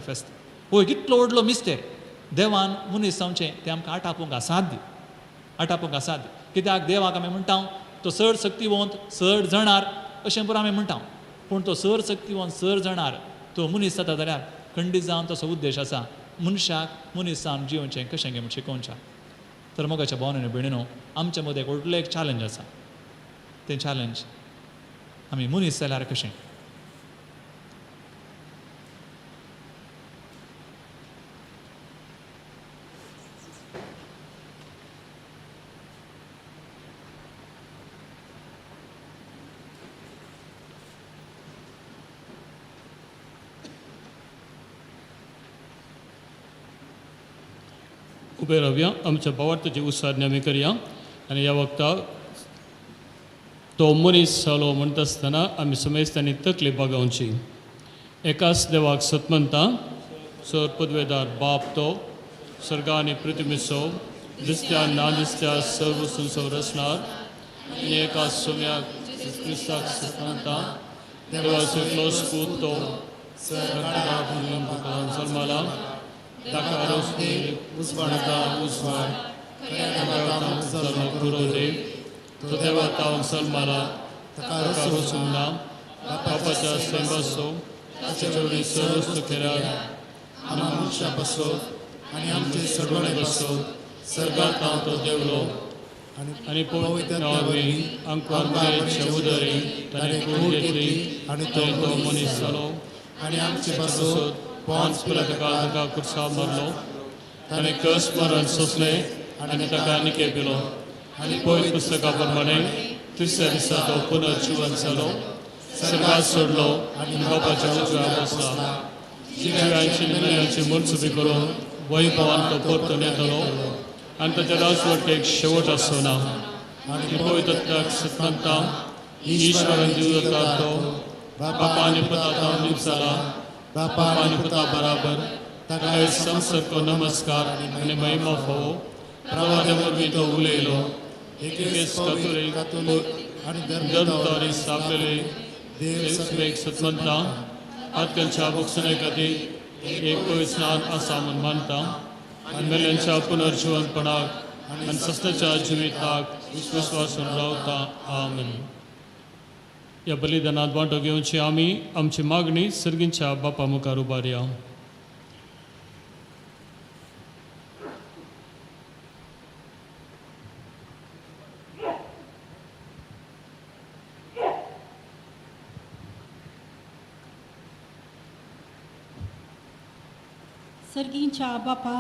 फेस्त पळय कितलो व्हडलो मिस्टेक देवान मनीस जावचें तें आमकां आटापूंक असाध्य कित्याक देवाक आमी म्हणटा तो चड शक्तिवंत चड जाणार अशें पुरो आमी म्हणटा पूण तो चड शक्तिवंत चड जाणार तो मनीस जाता जाल्यार खंडीत जावन तसो उद्देश आसा मनशाक मनीस जावन जिवचें कशें गे म्हण शिकोवचें तर मोगाच्या भावनेन भयणीनो आमच्या मदें एक व्हडलें एक चॅलेंज आसा तें चॅलेंज आमी मनीस जाल्यार कशें उबे रावया आमच्या भावार्थाची उसारणी आमी करया आनी ह्या वखदाक तो मनीस जालो म्हणटा आसतना आमी समेस्तांनी तकली बागावची एकाच देवाक सत म्हणटा सर पदवेदार बाप तो स्वर्गा आनी पृथ्वीचो दिसत्या ना दिसत्या सर्व सुंसव रचणार आनी एका सोम्याक क्रिस्ताक सत म्हणटा देवाचो एकलो स्पूत तो जल्माला ताका रोसनी उजवाडता उजवाड कुरो देव तो देवा तावंक सल्माला ताका रोसूंक ना बापाच्या सेंबासो ताचे जोडी सर्वस्त केल्यार आमी मनशां बसोत आनी आमचे सडवणे बसोत सर्गात हांव तो देवलो आनी पवित्र नावी अंकवार उदरी ताणें कूड घेतली आनी तो मनीस जालो आनी आमचे बसोत पांच ताका कुर्सा मारलो ताणें कस मरण सोंसलें आनी ताका निके पिलो आनी पयलीं पुस्तका प्रमाणे तिसऱ्या दिसा तो पुनर्जीवन जालो सर्गात सोडलो आनी बापाच्या उजव्यार बसला जिव्यांची मेल्यांची मनसुबी करून वैभवान तो परतून येतलो आनी ताच्या राजवटेक शेवट आसचो ना आनी पवित्रात्म्याक सत म्हणटा ईश्वरान जीव जाता तो बापा आनी पुता तावन नीट जाला बापा आनी पुता बराबर ताका संसर्ग नमस्कार आनी महिमा फोवो प्रवादे वरवीं तो उलयलो एकेस आनी धर्मतारी स्थापलेले देव सत म्हणटा आजकालच्या भोगसणे खातीर एक पवित्र स्नान आसा म्हूण मानता आनी मेल्यांच्या पुनर्जीवनपणाक आनी सस्त्याच्या जिविताक विश्वासून रावता आमेन. ह्या बलिदानांत वांटो घेवची आमी आमची मागणी सर्गींच्या बापा मुखार उबारया. सर्गींच्या बापा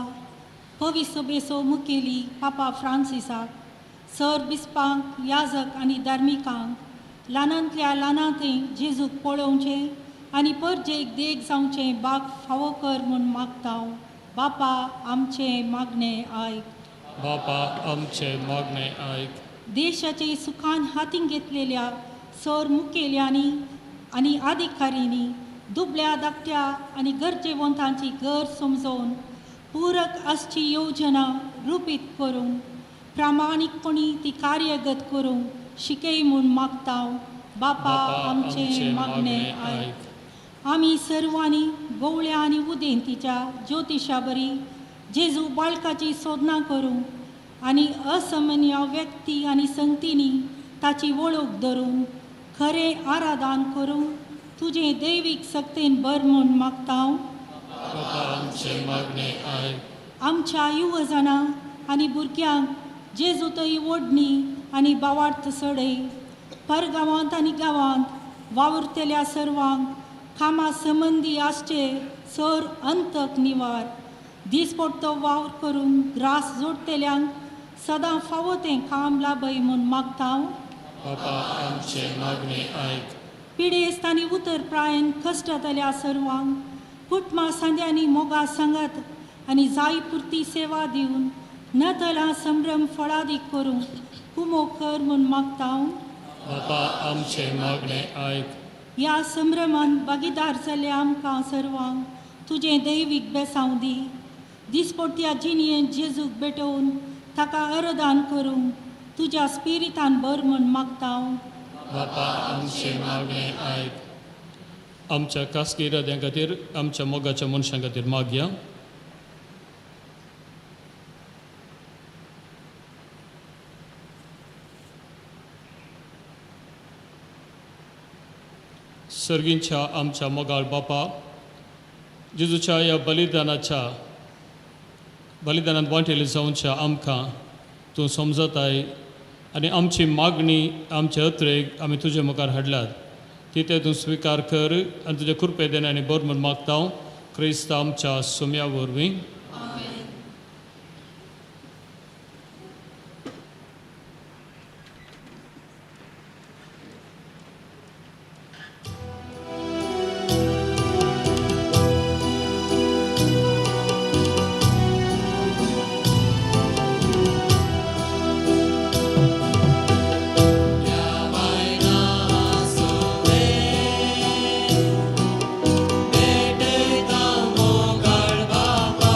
पवित्र सभेचो मुखेली पापा फ्रांसिसाक सर बिस्पांक याजक आनी धार्मिकांक ल्हानांतल्या ल्हानांतय जेजूक पळोवचें आनी परजेक देग जावचें भाग फावो कर म्हूण मागता. बापा आमचें मागणें आयक. बापा आमचें मागणें आयक. देशाचे सुखान हातीन घेतलेल्या सर मुखेल्यांनी आनी अधिकाऱ्यांनी दुबळ्या धाकट्या आनी गरजेवंतांची गरज समजोवन पूरक आसची योजना रुपीत करूंक प्रामाणीकपणी ती कार्यगत करूंक शिकय म्हूण मागता. बापा आमचें मागणें आयक. आमी सर्वांनी गवळ्या आनी उदेंतीच्या ज्योतिशा बरी जेजू बाळकाची सोदना करूंक आणि असामान्य व्यक्ती आणि संगतींनी ताची वळख धरून खरें आराधन करूं तुजें दैवीक सक्तेन बर म्हूण मागता हांव. बापा आमचे मागणे आयक. आमच्या युवजनां आनी भुरग्यांक जेजू थंय ओडणी आनी भावार्थ सडय. परगांवांत आनी गांवांत वावुरतेल्या सर्वांक कामा संबंदी आसचे सर अंतक निवार. दिसपडटो वावर करून ग्रास जोडतेल्यांक सदां फावो तें काम लाभय म्हूण मागता हांव. बापा आमचे मागणे आयक. पिडेस्त आनी उतर प्रायेन कश्टातल्या सर्वांक कुटुंबां सांद्यांनी मोगा सांगात आनी जाय पुरती सेवा दिवन नतलां संभ्रम फळादीक करूंक कुमो कर म्हूण मागता हांव. बापा आमचे मागणे आयक. ह्या संभ्रमान भागीदार जाल्ल्या आमकां सर्वांक तुजें दैवीक बेसांव दी. दिसपडट्या जिणयेंत जेजूक भेटोवन ताका आराधन करूंक तुज्या स्पिरितान बर म्हूण मागता हांव. बापा आमचे मागणे आयक. आमच्या खासगी इराद्यां खातीर आमच्या मोगाच्या मनशां खातीर मागया. सर्गींच्या आमच्या मोगाळ बापा, जेजूच्या ह्या बलिदानांत वांटेले जावच्या आमकां तूं समजताय आनी आमची मागणी आमच्या अत्रेक आमी तुजे मुखार हाडल्यात ती ते तूं स्विकार कर आनी तुजे कृपेदेन आनी बर म्हूण मागता हांव क्रिस्त आमच्या सुम्या वरवीं. मोगाळ बापा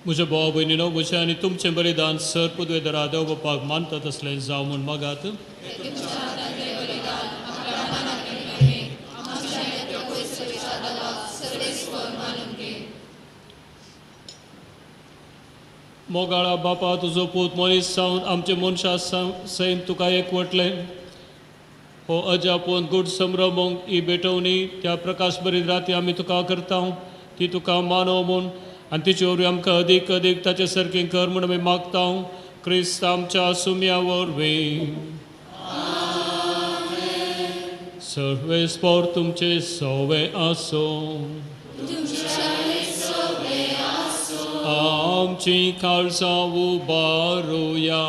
म्हज्या भावा भयणीनो, म्हजें आनी तुमचें बलिदान सर पदवेदारा देव बापाक मानता तसलें जावं म्हूण मागात. मोगाळा बापा, तुजो पूत मनीस जावन आमचे मनशा सैन तुका एकवटलें. हो अजापून गूढ संभ्रमोंक ही भेटवणी त्या प्रकाश बरीत राती आमी तुका करता. ती तुका मानव म्हूण आनी तिचे वरवीं आमकां अदीक अदीक ताचे सारकें कर म्हूण आमी मागता. क्रिस्त आमच्या सुम्या वरवीं. सर्वेस्पर तुमचे सवे आसो. आमची काळजां उबारुया.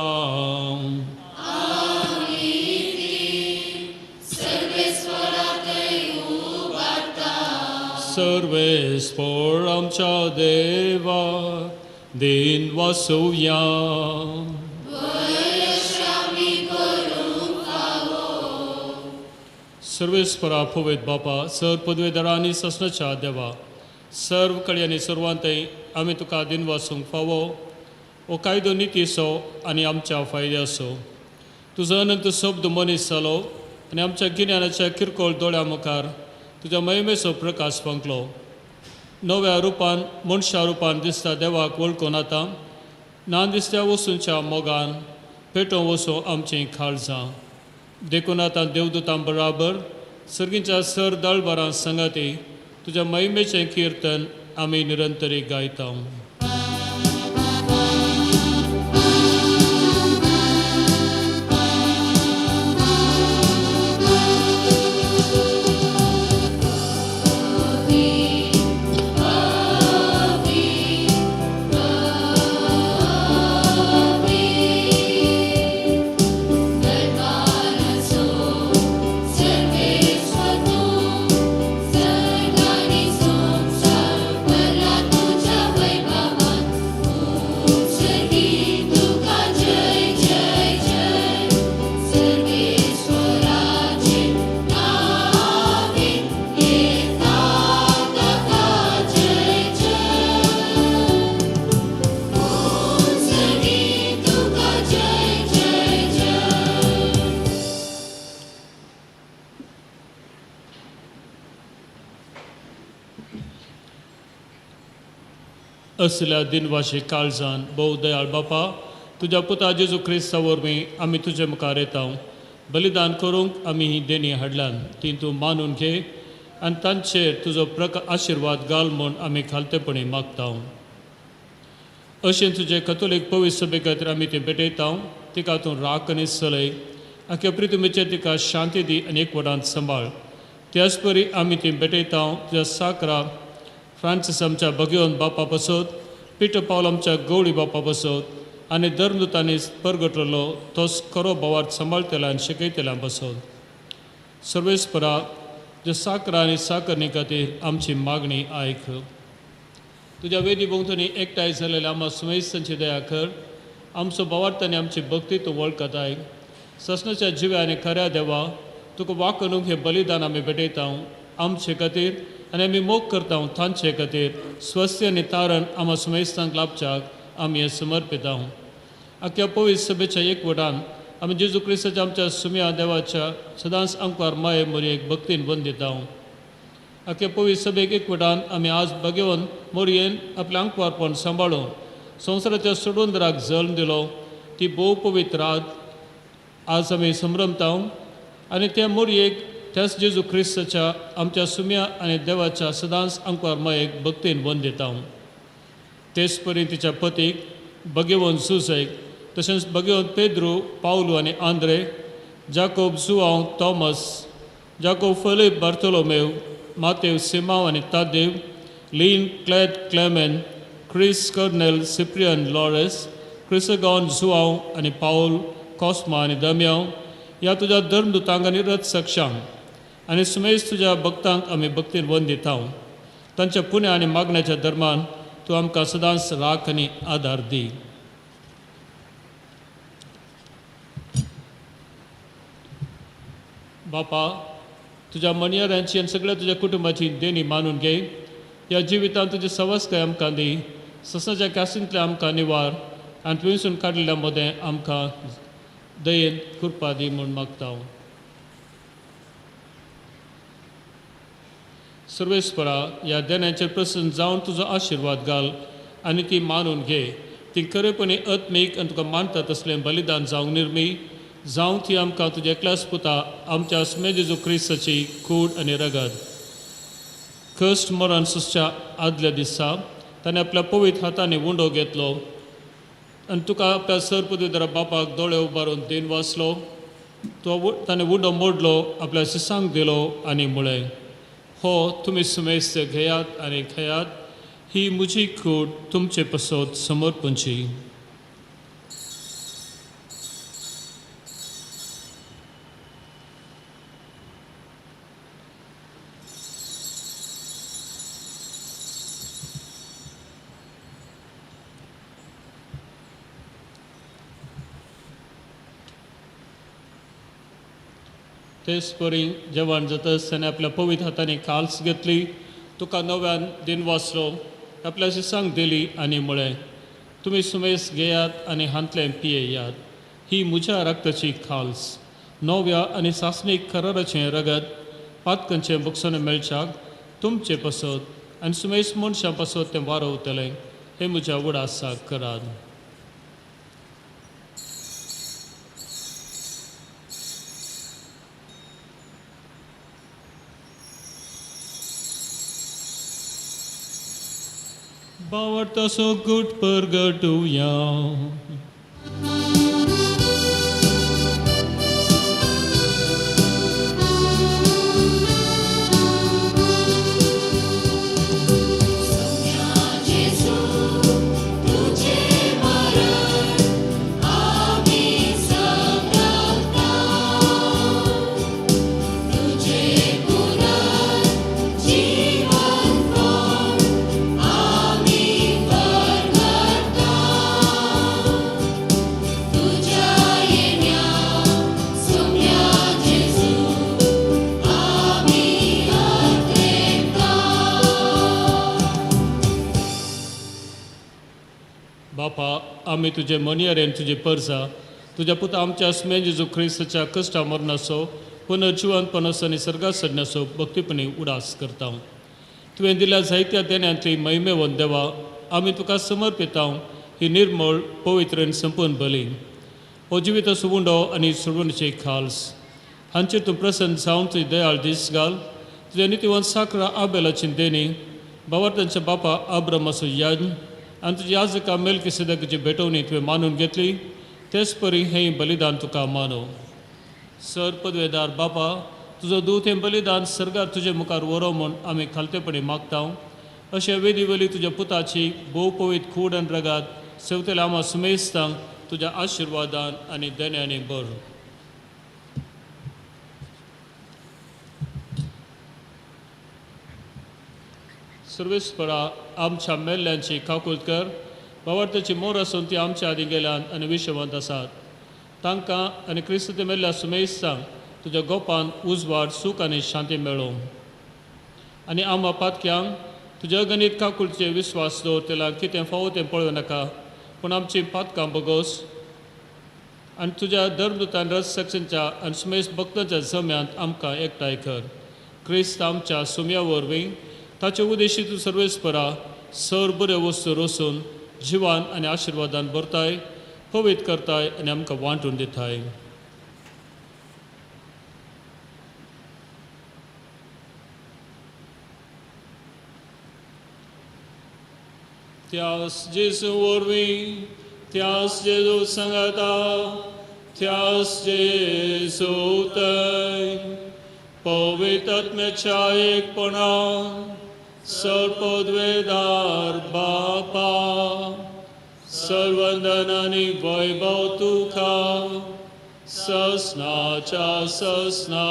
सर्वेस्पर आमच्या देवा दिन वासुया. सर्वेस्परा पवित बापा, सर पदवेदारा आनी ससनाच्या देवा, सर्व कळे आनी सर्वांतय आमी तुका दिन वासूंक फावो. हो कायदो नितीसो आनी आमच्या फायद्याचो. तुजो अनंत शब्द मनीस जालो आनी आमच्या गिन्यानाच्या किरकोळ दोळ्या मुखार तुज्या महिमेचो प्रकाश फंकलो. नव्या रुपान मनशा रुपान दिसता देवाक वळखून आतां ना दिसत्या वस्तूंच्या मोगान पेटोवन वचो आमचीं काळजां. देखून आतां देवदूतां बराबर सर्गींच्या सर दळबारां संगाती तुज्या महिमेचें किर्तन आमी निरंतरी गायता. असल्या दिनवाशी काळजान भोव दयाळ बापा, तुज्या पुता जेजू क्रिस्ता वरवीं आमी तुजे मुखार येता. बलिदान करूंक आमी ही देणी हाडल्यान ती तूं मानून घे आनी तांचेर तुजो आशिर्वाद घाल म्हूण आमी खालतेपणी मागता. अशें तुजे कथोलीक पवित्र सभे खातीर आमी ती भेटयता. तिका तूं राख आनी चलय. आख्या प्रितुमेचेर तिका शांती दी आनी एकवटान सांबाळ. त्याच परी आमी ती भेटयता तुज्या साकरा फ्रांसीस आमच्या भगवंत बापा पासत, पिटर पावल आमच्या गवळी बापा पासत आनी धर्मदुतांनी परगटलो तोच खरो बोवार सांबाळतेला आनी शिकयतेल्या पासत. सर्वेस्परा जे साकरा आनी साकरणी खातीर आमची मागणी आयक. तुज्या वेदी भोंवतणी एकठांय जालेल्या आम्हा सुमेस्तांची दया कर. आमचो बोवार्थांनी आमची भक्ती तूं वळखताय. ससनाच्या जिव्या आनी खऱ्या देवा, तुका वाकणूक हें बलिदान आमी भेटयता आमचे खातीर आनी आमी मोग करता तांचे खातीर स्वस्थ आनी तारण आम्हा सुमेस्तांक लाभच्याक आमी हें समर्पिता. आख्या पवित्र सभेच्या एकवटान आमी जेजू क्रिस्ताच्या आमच्या सुम्या देवाच्या सदांच आमकां माये मोरयेक भक्तीन वंदिता. आख्या पवित्र सभेक एकवटान आमी आज भगवंत मोरयेन आपल्या आंकवारपण सांबाळून संवसाराच्या सोडवंदराक जल्म दिलो. ती भोव पवित्र आज आमी संभ्रमता आनी त्या मोरयेक त्याच जेजू क्रिस्ताच्या आमच्या सुम्या आनी देवाच्या सदांच आमकां मायेक भक्तीन वंदिता. तेच परी तिच्या पतीक भगवंत सुसैक, तशेंच भगवंत पेद्रू, पावलू आनी आंद्रे, जाकोब जुआंव थॉमस, जाकोब फिलीप बार्थोलोमेव, मातेव सिमांव आनी तादेव, लीन क्लेद क्लेमेन, क्रिस कर्नेल सिप्रियन लॉरेस, क्रिसगॉन जुआंव आनी पाऊल, कॉस्मा आनी दम्यांव ह्या तुज्या धर्मदुतांक आनी रथ सक्षांक आनी सुमेज तुज्या भक्तांक आमी भक्तीन वंदिता. तांच्या पुण्या आनी मागण्याच्या धर्मान तूं आमकां सदांच राख आनी आदार दी. बापा, तुज्या मणयाऱ्यांची आनी सगळ्या तुज्या कुटुंबाची देणी मानून घे. ह्या जिवितांत तुजे सवस्काय आमकां दी. ससाच्या कासींतले आमकां निवार आनी तुवेंसून काडिल्ल्या मोदें आमकां दयेन कृपा दी म्हूण मागता हांव. सर्वेस्परा ह्या देण्याचेर प्रसन्न जावन तुजो आशिर्वाद घाल आनी ती मानून घे. ती खरेपणी आत्मीक आनी तुका मानता तसलें बलिदान जावंक निर्मी जावं ती आमकां तुज्या एकल्याच पुता आमच्या अस्मे जेजू क्रिस्ताची कूड आनी रगत. कश्ट मरण सुसच्या आदल्या दिसा ताणें आपल्या पवित्र हातांनी उंडो घेतलो आनी तुका आपल्या सरपदवीदारा बापाक दोळे उबारून दिन वाचलो. ताणें उंडो मोडलो, आपल्या शिसांक दिलो आनी म्हळें, हो तुमी सुमेस्त घेयात आनी खेयात, ही म्हजी कूड तुमचे पसत समर्पणची. तेच परी जेवण जाता आसतना आपल्या पवित्र हातांनी काल्स घेतली, तुका नव्यान दिन वाचलो, आपल्या शिसांक दिली आनी म्हळें, तुमी सुमेस घेयात आनी हांतलें पियेयात, ही म्हज्या रक्ताची खाल्स. नव्या आनी सासणीक कराराचें रगत पातकांचें बक्षण मेळच्याक तुमचे पसत आनी सुमेस मनशां पसत तें वारवतलें, हे म्हज्या उडासाक करात. Bawarta so good purgatoria. बापा, आमी तुजे मनियारेन तुजे परजा तुज्या पुता आमच्या अस्मे जेजू क्रिस्ताच्या कश्टा मरणाचो पुनर्जिवंतपणाचो आनी सर्गात सडण्याचो भक्तीपणी उडास करता. तुवें दिल्या जायत्या देण्यांतली महिमेवन देवा आमी तुका समर्पिता ही निर्मळ पवित्र आनी संपूर्ण बली. हो जिविताचो उंडो आनी सोडवणीची खाल्स हांचेर तूं प्रसन्न जावन तुजी दयाळ दीस घाल. तुज्या नितीवंत साकरा आबेलाची देणी बावार्थांच्या बापा आब्रामाचो याज्ञ आनी तुजी याजका मेल्किसेदेकाची भेटवणी तुवें मानून घेतली. तेच परी हें बलिदान तुका मानव. सर पदवेदार बापा, तुजो दूत हें बलिदान सर्गार तुजे मुखार व्हरो म्हूण आमी खालतेपणी मागता. अशे वेदी वयली तुज्या पुताची भोव पवित्र कूड आनी रगात सेवतेल्या आमा सुमेस्तांक तुज्या आशिर्वादान आनी देण्यांनी भर. सर्वेस्परा आमच्या मेल्ल्यांची काकूळट कर. बावार्थाची मोर आसून ती आमच्या आदी गेल्यात आनी विश्ववंत आसात. तांकां आनी क्रिस्त मेल्ल्या सुमेस्तांक तुज्या गोपान उजवाड सूख आनी शांती मेळो. आनी आमच्या पातक्यांक तुज्या गणीत काकूळटीचेर विस्वास दवरतल्या कितें फावो तें पळोवं नाका, पूण आमची पातकां बगोस आनी तुज्या धर्मदुतान रथसक्षांच्या आनी सुमेस भक्तांच्या जम्यांत आमकां एकठांय कर. क्रिस्त आमच्या सुम्या वरवीं ताचे उद्देशी तूं सर्वेस्परा सर बऱ्यो वस्तू रोसून जिवान आनी आशिर्वादान भरताय, पवित्र करताय आनी आमकां वांटून दिताय. त्यास जेजू वरवीं, त्यास जेजू सांगाता, त्यास जेजू थंय पवित्र आत्म्याच्या एकपणान सर्पद्वेदार बापा सर्वंदन आनी वैभव तुका ससनाच्या ससना.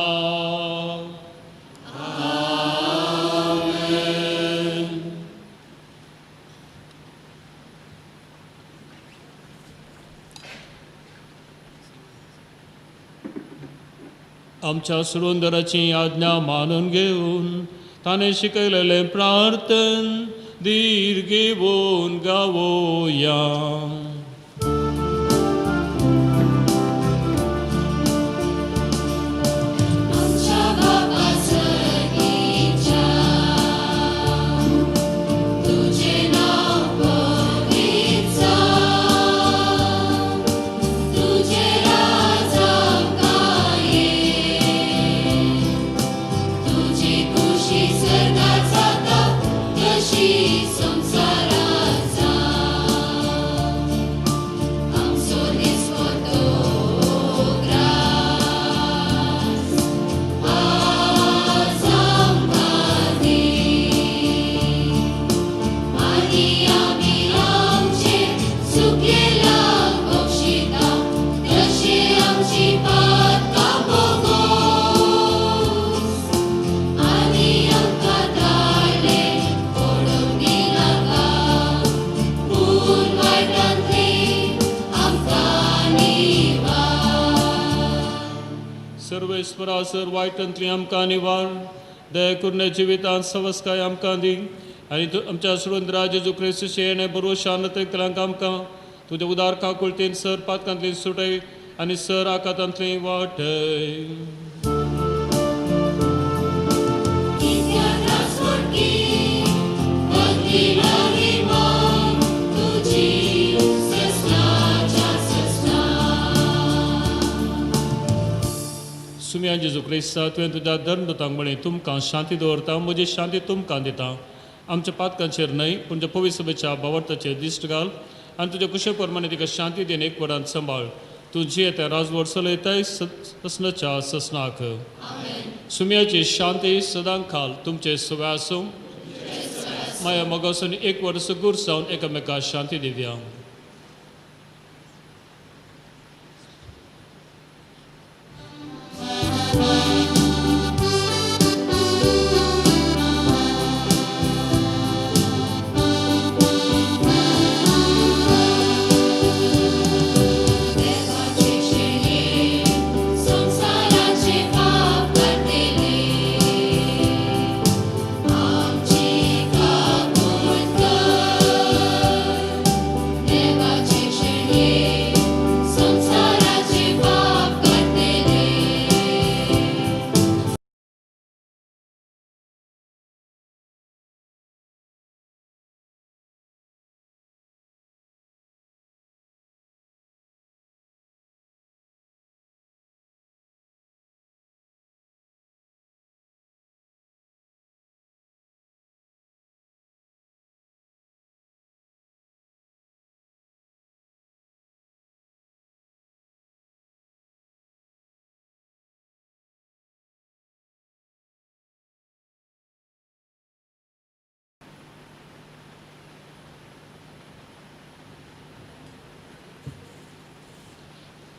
आमच्या सुरुंदराची आज्ञा मानून घेऊन ताने शिकयलेले प्रार्थन धीर घेऊन गावोया. सर्वेस्परा सर वायटंतली आमकां निवार दया करून जिवितांत सवस्काय आमकां दी आनी आमच्या सुरेंद्रा जेजू क्रिस्तुचे येणे बरोबर शांततेक आमकां तुझे उदार काकुळतेन सर पातकांतली सुटय आनी सर आकांतांतली वाटय. सुम्या जेजू क्रिस्ता तुवें तुज्या धर्मदूतांक म्हळें तुमकां शांती दवरता म्हजी शांती तुमकां दिता. आमच्या पातकांचेर न्हय पूण तुज्या पवित्र सभेच्या भावार्थाचेर दिश्ट घाल आनी तुज्या कुशे प्रमाणे तिका शांती देन एक वरान सांबाळ. तूं जी त्या राजवट चलयताय ससनाच्या ससनाक. सुम्याची शांती सदां खाल तुमचे सगळे आसूं. माया मोगासून एक वर्स गूर जावन एकामेकाक शांती दिवया.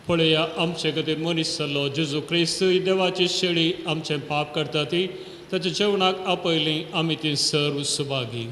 पळया आमचे खातीर मनीस जाल्लो जेजू क्रिस्त ही देवाची शेळी आमचें पाप करता ती ताच्या जेवणाक आपयली आमी ती सर्व सुभागी.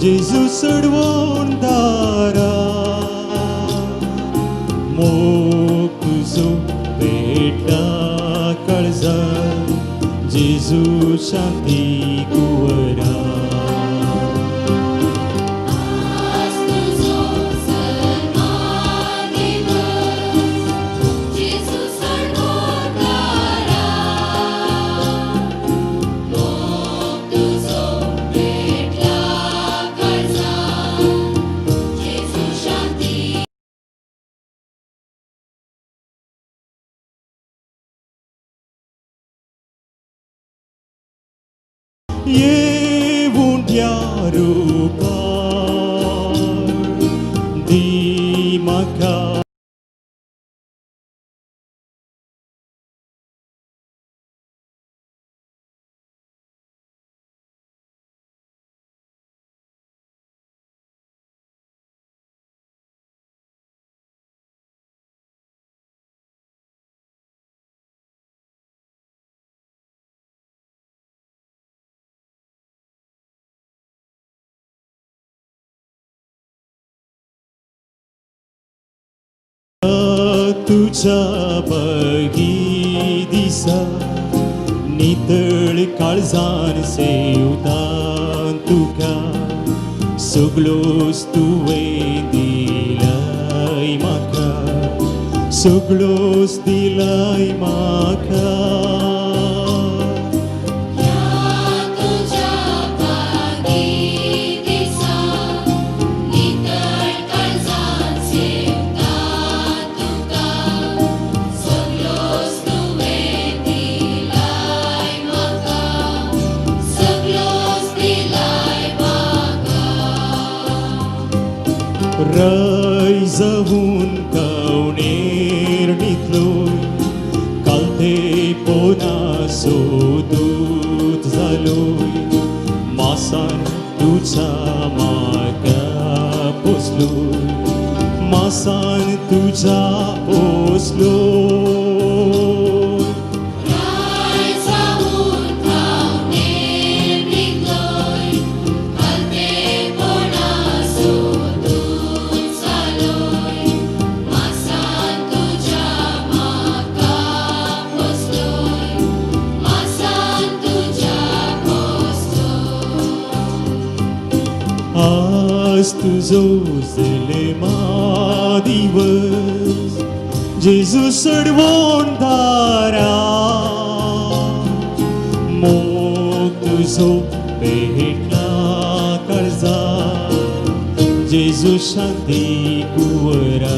जेजू चडवून दारा मोग तुजो पेटला काळजार जेजू शांती कुवरा येऊन या रूपार दी म्हाका तुझ्या बगी दिसा नितळ काळजान सेवतां तुका सगळोच तुवें दिलाय म्हाका सगळोच दिलाय म्हाका राय जाऊन कवणेर न्हिदलोय कालते पोना सोदूत जालोय मासान तुझा म्हाका पोसलोय मासान तुझा पोसलोय आज तुझो जल्मा दिवस जेजू चडवून दारा मोग तुझो पेटला काळजार जेजू शांती कुवरा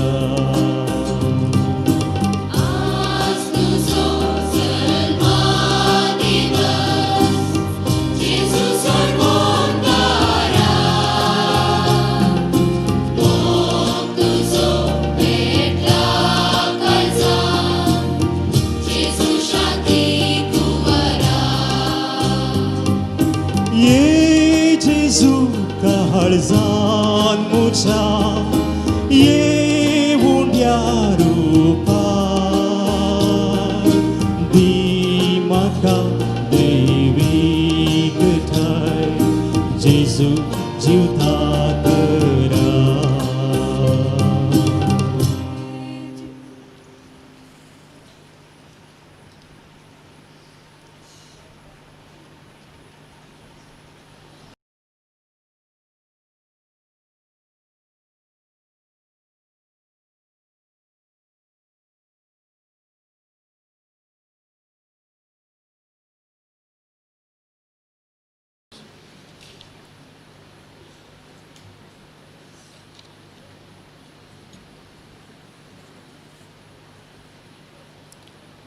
ये जेजू काळजान मुझा येऊन या रूपार दी म्हाका दैवीक ठाय जेजू जिवता करा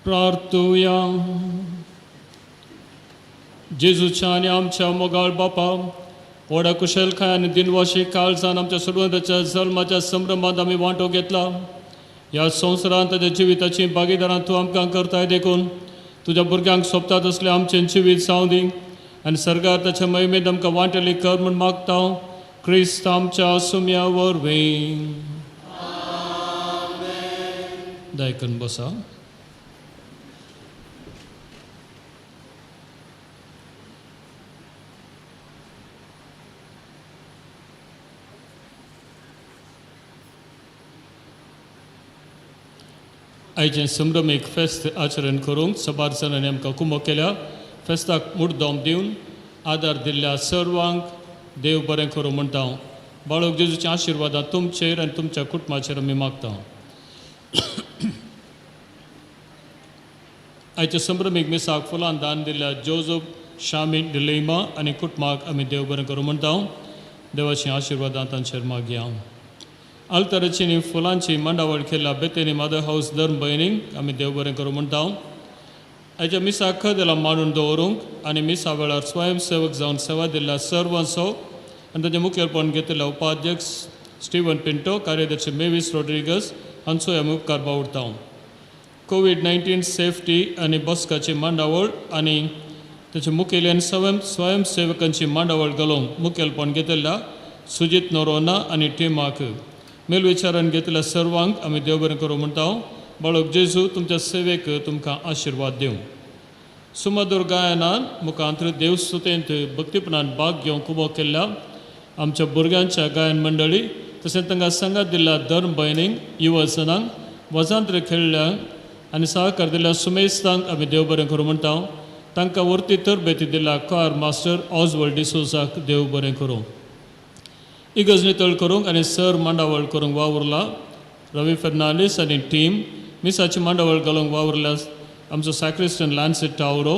प्रार्थुया जेजूच्या आनी आमच्या मोगाळ बापा व्हडा कुशलकाय आनी दिनवाशी काळजान आमच्या सुरवंताच्या जल्माच्या संभ्रमांत आमी वांटो घेतला ह्या संवसारांत ताच्या जिविताची भागीदारां तूं आमकां करताय देखून तुज्या भुरग्यांक सोबता तसलें आमचें जिवीत जावं दी आनी सरकार ताच्या महिमेंत आमकां वांटेली कर म्हूण मागता क्रिस्त आमच्या सुम्या वरवीं दायकन बसा आयचें संभ्रमीक फेस्त आचरण करूंक सबारचणांनी आमकां कुमो केल्या. फेस्ताक मुद्दम दिवन आदार दिल्ल्या सर्वांक देव बरें करूं म्हणटा हांव. बाळक जेजूच्या आशिर्वादां तुमचेर आनी तुमच्या कुटुंबाचेर आमी मागता. आयच्या संभ्रमीक मिसाक फुलां दान दिल्ल्या जोजफ शामी डिलेमा आनी कुटुंबाक आमी देव बरें करूं म्हणटा हांव. देवाची आशिर्वादां तांचेर मागया. आल्ताराची फुलांची मांडावळ केल्या बेतेनी मदर हाऊस धर्म भयणींक आमी देव बरें करूं म्हणटा हांव. आयच्या मिसाक खदेला मांडून दवरूंक आनी मिसा वेळार स्वयंसेवक जावन सेवा दिल्ल्या सर्वांचो आनी ताचें मुखेलपण घेतिल्ल्या उपाध्यक्ष स्टीवन पिंटो, कार्यदर्शी मेवीस रॉड्रिगस हांचोय आमी उपकार बावडटा हांव. कोविड-19 सेफ्टी आनी बसकाची मांडावळ आनी ताचे मुखेली आनी स्वयंसेवकांची मांडावळ घालूंक मुखेलपण घेतिल्ल्या सुजीत नोरोना आनी टिमाक मेलविचारान घेतिल्ल्या सर्वांक आमी देव बरें करूं म्हणटा हांव. बाळक जेजू तुमच्या सेवेक तुमकां आशिर्वाद दिवं. सुमधुर गायनान मुखांतर देवस्तुतेंत भक्तीपणान भाग घेवंक कुमो केल्ल्या आमच्या भुरग्यांच्या गायन मंडळी तशेंच तांकां संगात दिल्ल्या धर्म भयणींक युवजनांक वजांत्र खेळ्ळ्यांक आनी सहकार दिल्ल्या सुमेस्तांक आमी देव बरें करूं म्हणटा हांव. तांकां वर्ती तरबेती दिल्ल्या कार मास्टर ऑजवर्ल्ड डिसोजाक देव बरें करूं. इगज नितळ करूंक आनी सर मांडावळ करूंक वावुरला रवी फर्नांडीस आनी टीम. मिसाची मांडावळ घालूंक वावुरल्या आमचो सॅक्रिस्टन लॅन्सिट टावरो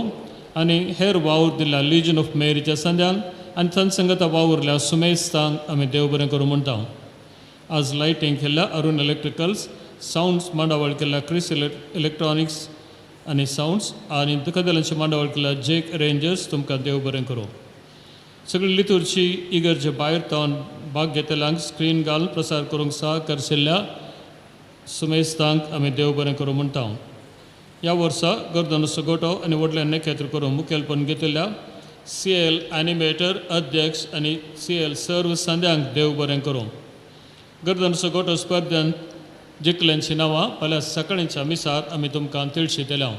आनी हेर वावर दिल्ल्या लिजन ऑफ मेरीच्या संद्यान आनी तांचे संगता वावुरल्या सुमेस्तांक आमी देव बरें करूं म्हणटा हांव. आज लायटींग केल्ल्या अरुण इलेक्ट्रिकल्स, सावंड्स मांडावळ केल्ल्या क्रिस इलेक्ट्रॉनिक्स आनी सावंड्स आनी कदेलांची मांडावळ केल्ल्या जेक रेंजर्स तुमकां देव बरें करूं. सगळी लितूरची इगर्जे भायर तावन भाग घेतल्यांक स्क्रीन घालून प्रसार करूंक सहकारशिल्ल्या सुमेस्तांक आमी देव बरें करूं म्हणटा हांव. ह्या वर्सा गर्दनचो गोठो आनी व्हडलें नखेत्र करूंक मुखेलपण घेतिल्ल्या CL एनिमेटर अध्यक्ष आनी CL सर्व संद्यांक देव बरें करूं. गर्दनचो गोठो स्पर्धांत जिखल्यांची नांवां फाल्यां सकाळींच्या मिसार आमी तुमकां तिळशी दिल्या.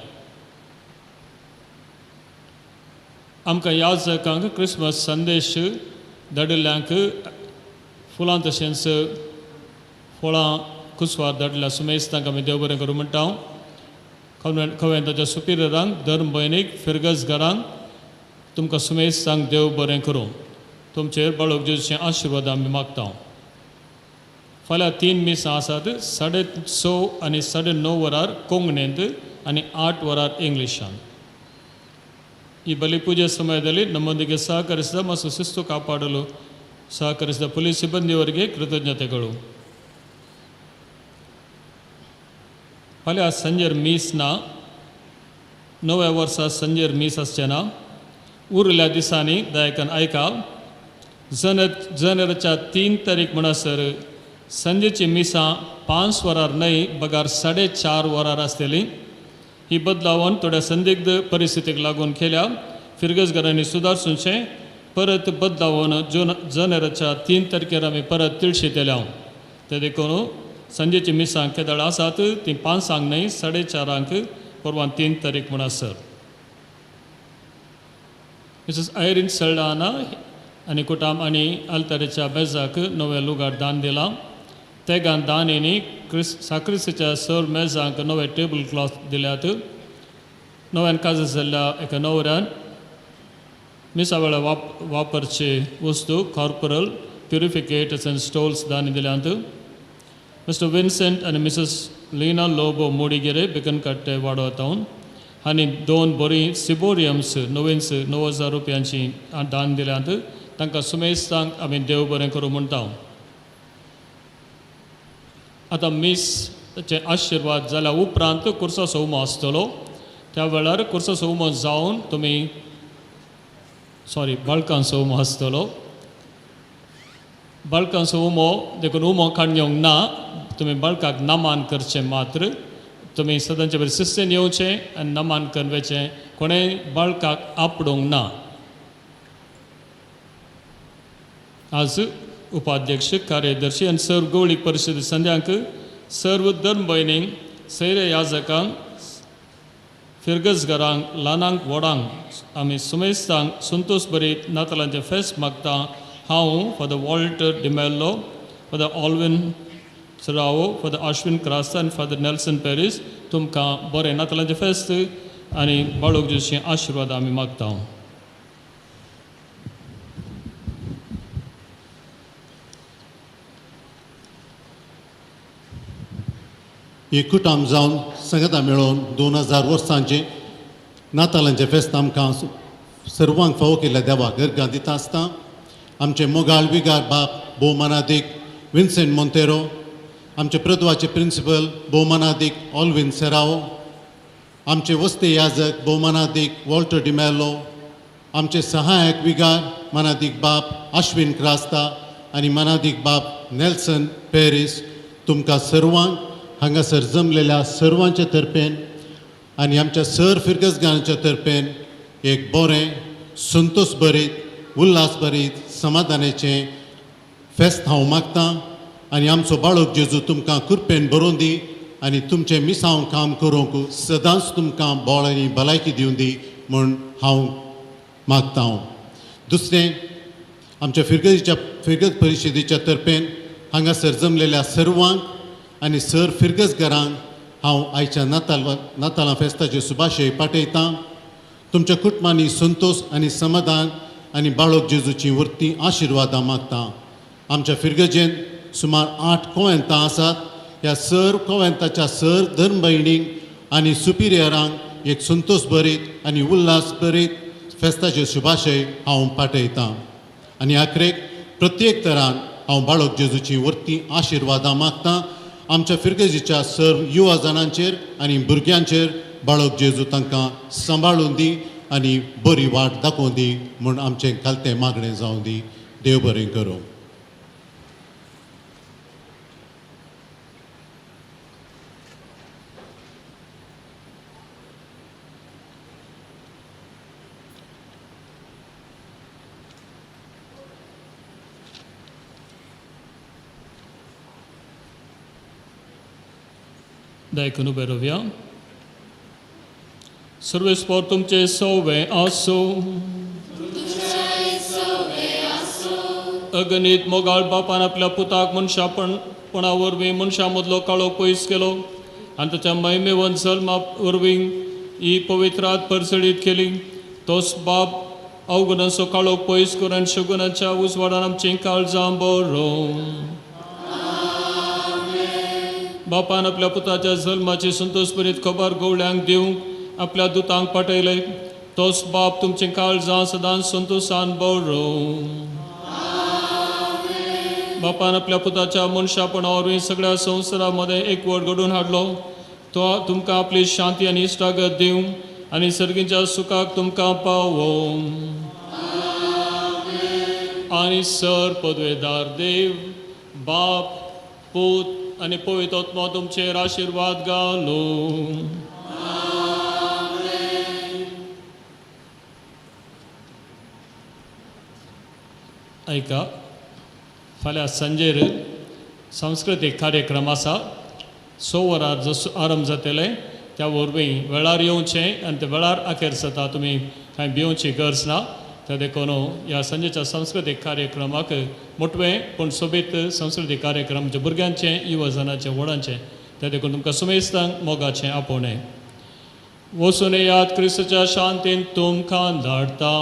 आमकां याजकांक क्रिसमस संदेश धाडिल्ल्यांक फुलां तशेंच फळां कुसवार धाडल्या सुमेस्तांक आमी देव बरें करूं म्हणटा हांव. खंय ताच्या सुपिरियरांक धर्म भयणीक फिरगस घरांक तुमकां सुमेस्तांक देव बरें करूं. तुमचेर बाळक जेजूचे आशिर्वाद आमी मागता. फाल्यां 3 मिसां आसात. 6:30 आनी 9:30 वरार कोंकणींत आनी 8 वरार इंग्लिशान. ಈ ಬಲಿ ಪೂಜೆ ಸಮಯದಲ್ಲಿ ನಮ್ಮೊಂದಿಗೆ ಸಹಕರಿಸಿದ ಮತ್ತು ಶಿಸ್ತು ಕಾಪಾಡಲು ಸಹಕರಿಸಿದ ಪೊಲೀಸ್ ಸಿಬ್ಬಂದಿಯವರಿಗೆ ಕೃತಜ್ಞತೆಗಳು. फाल्यां संजेर मीस ना. 9व्या वर्सा संजेर मीस आसचेना. उरल्या दिसांनी दयाकान आयका. जानेराच्या 3 तारीख म्हणसर संजेची मिसां 5 वरार न्हय बगार 4:30 वरार आसतली. ही बदलावन थोड्या संदिग्ध परिस्थितीक लागून केल्या. फिरगसघरांनी सुदारसूंचें परत बदलावन जानेराच्या 3 तारखेर आमी परत तिळशी केल्या. ते देखून संजेची मिसां केदाळ आसात ती 5 न्हय 4:30 परवान 3 तारीख म्हणसर. मिसेस आयरीन सल्डाना आनी कुटाम आनी आल्तारेच्या मेजाक नवे लुगार दान दिलां. तेगान दानिनी साक्रिस्तीच्या सर मेजांक नवे टेबल क्लॉथ दिल्यात. नव्यान काज जाल्ल्या एका नवऱ्यान मिसा वेळा वापरचे वस्तू कॉर्पोरल प्युरिफिकेटर्स एंड स्टोल्स दानी दिल्यांत. मिस्टर विन्सेंट आनी मिसेस लिना लोबो मोडिगेरे बिकनकट्टे वाडो टावन हांणी 2 बरी सिबोरियम्स 9,000 रुपयांची दान दिल्यांत. तांकां सुमेस्तांक आमी देव बरें करूं म्हणटा. आतां मीसचे आशिर्वाद जाल्या उपरांत कुर्साचो उमो आसतलो. त्या वेळार कुर्साचो उमो जावन तुमी बाळकांचो उमो आसतलो. बाळकांचो उमो देखून उमो काडूंक ना. तुमी बाळकाक नमान करचें मात्र. तुमी सदांचे बरें शिस्तेन येवचें आनी नमान करून वचें. कोणेंय बाळकाक आपडूंक ना. आज उपाध्यक्ष कार्यदर्शी आनी सर्व गवळीक परिशद संद्यांक सर्व धर्म भयणींक सैरे याजकांक फिरगसघरांक ल्हानांक व्हडांक आमी सुमेस्तांक संतोश भरीत नातालांचें फेस्त मागता. हांव father Walter D'Mello, father Alvin Srao, Father Ashwin Krasta and Father Nelson Paris, तुमकां बरें नातालांचें फेस्त आनी बाळूक जेजूचे आशिर्वाद आमी मागता. एकूटाम जावन संगता मेळोवन 2000 वर्सांचे नातालांचे फेस्त आमकां सर्वांक फावो केल्ल्या देवाक गर्गां दिता आसता आमचे मोगाळ विगार बाप भोवमानादीक विन्सेंट मोंतेरो, आमचे प्रद्वाचे प्रिंसिपल भोवमानादीक ऑल्विन सेराओ, आमचे वस्ते याजक भोवमानादीक वॉल्टर डिमेलो, आमचे सहायक विगार मानादीक बाप आश्विन क्रास्ता आनी मानादीक बाप नेल्सन पॅरीस, तुमकां सर्वांक हांगासर जमलेल्या सर्वांच्या तर्फेन आनी आमच्या सर फिरगसगांच्या तर्फेन एक बरें संतोश भरीत उल्हास भरीत समाधानाचें फेस्त हांव मागतां आनी आमचो बाळक जेजू तुमकां कृपेन बरोवन दी आनी तुमचें मिसांव काम करूंक सदांच तुमकां बळ आनी भलायकी दिवन दी म्हूण हांव मागतां. दुसरें, आमच्या फिरगत परिशदेच्या तर्फेन हांगासर जमलेल्या सर्वांक आनी सर फिरगसगारांक हांव आयच्या नातालां फेस्ताच्यो सुभाशय पाठयतां. तुमच्या कुटुंबांनी संतोश आनी समाधान आनी बाळक जेजूची वर्ती आशिर्वादां मागतां. आमच्या फिरगजेन सुमार 8 कोवेंतां आसात. ह्या सर कोवेंताच्या सर धर्म भयणींक आनी सुपिरियरांक एक संतोश भरीत आनी उल्हास भरीत फेस्ताच्यो शुभाशय हांव पाठयतां. आनी आखरेक प्रत्येक तरान हांव बाळक जेजूची वर्ती आशिर्वादां मागतां. आमच्या फिरगजीच्या सर युवा जाणांचेर आनी भुरग्यांचेर बाळक जेजू तांकां सांबाळून दी आनी बरी वाट दाखोवन दी म्हूण आमचें खालतें मागणें जावं दी. देव बरें करूं. Daikonu berovia. सर्वेस्पर तुमचे सवे आसो. अगणित मोगाळ बापान आपल्या पुताक मनशापणा वरवीं मनशा मदलो काळो पयस केलो आनी ताच्या महिमे वंसलमा वरवीं ही पवित्रात परसडीत केली. तोच बाप अवगुणाचो काळो पयस करून शगुनाच्या उजवाडान आमची काळजां बरो. बापान आपल्या पुताच्या जल्माची संतोषभरीत खबर गवळ्यांक दिवंक आपल्या दुतांक पाठयले. तोच बाप तुमचे काळजां सदांच संतोशान बरो. बापान आपल्या पुताच्या मनशापणा वरवीं सगळ्या संवसारामध्ये एकवट घडोवन हाडलो. तो तुमकां आपली शांती आनी इश्टागत दिवंक आनी सर्गीच्या सुखाक तुमकां पावो. आनी सर पदवेदार देव बाप पूत आनी पवित्र आत्मा तुमचेर आशिर्वाद घालो. ऐका, फाल्यां सांजेर सांस्कृतीक कार्यक्रम आसा. 6 वरार जसो आरंभ जातले त्या वरवीं वेळार येवचें आनी ते वेळार आखेर जाता. तुमी कांय भिवची गरज ना. त्या देखून ह्या सांजेच्या सांस्कृतीक कार्यक्रमाक मोठवें पूण सोबीत सांस्कृतीक कार्यक्रम म्हणजे भुरग्यांचें युवजनाचें व्हडांचें त्या देखून तुमकां सुमेस्तांक मोगाचें आपोवणें. वचून येयात, क्रिस्ताच्या शांतीन तुमकां धाडटा.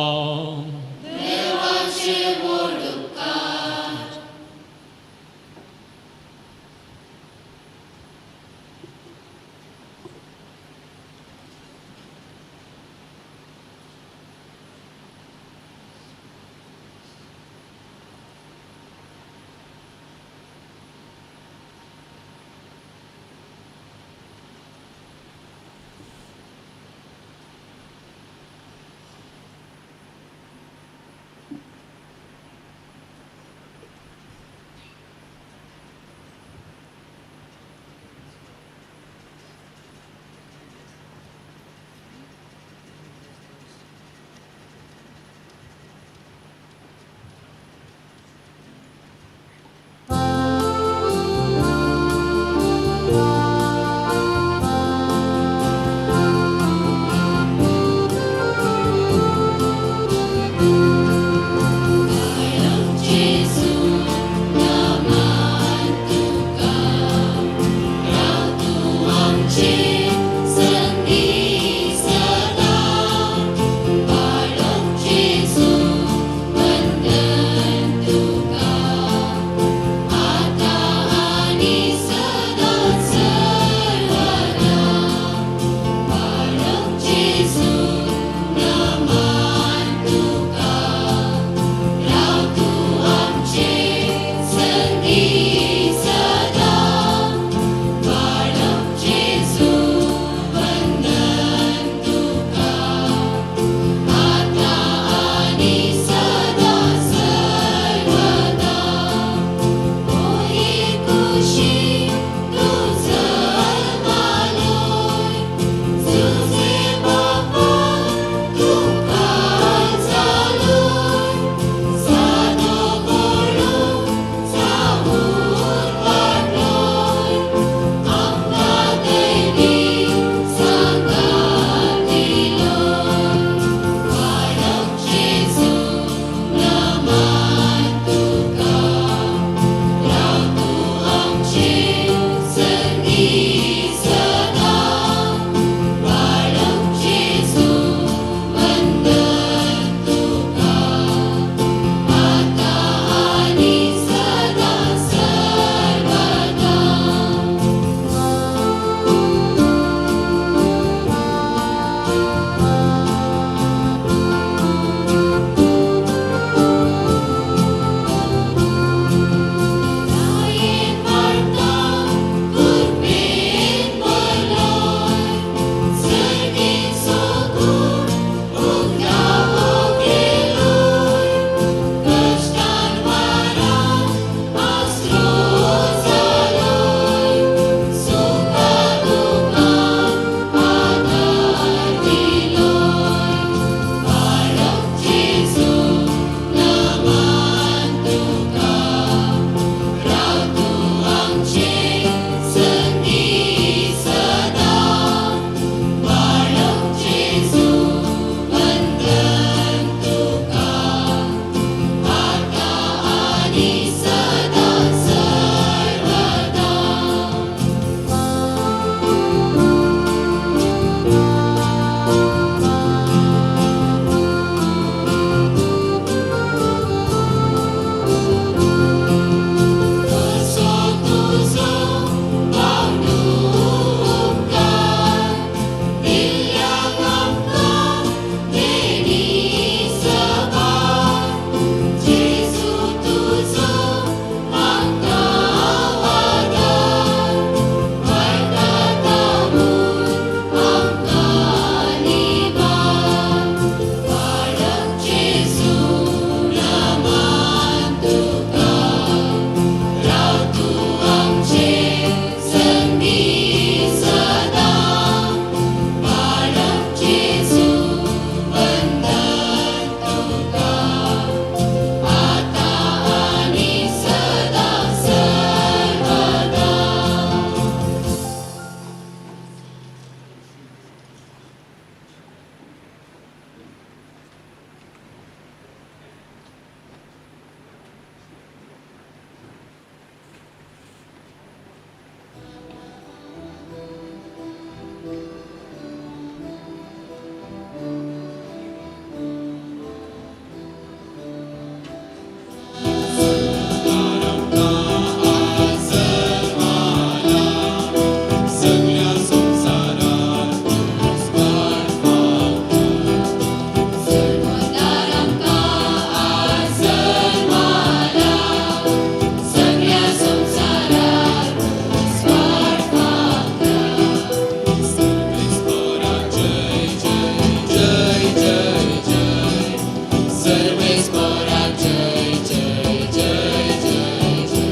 सर्वेस्पराक जय जय जय जय जय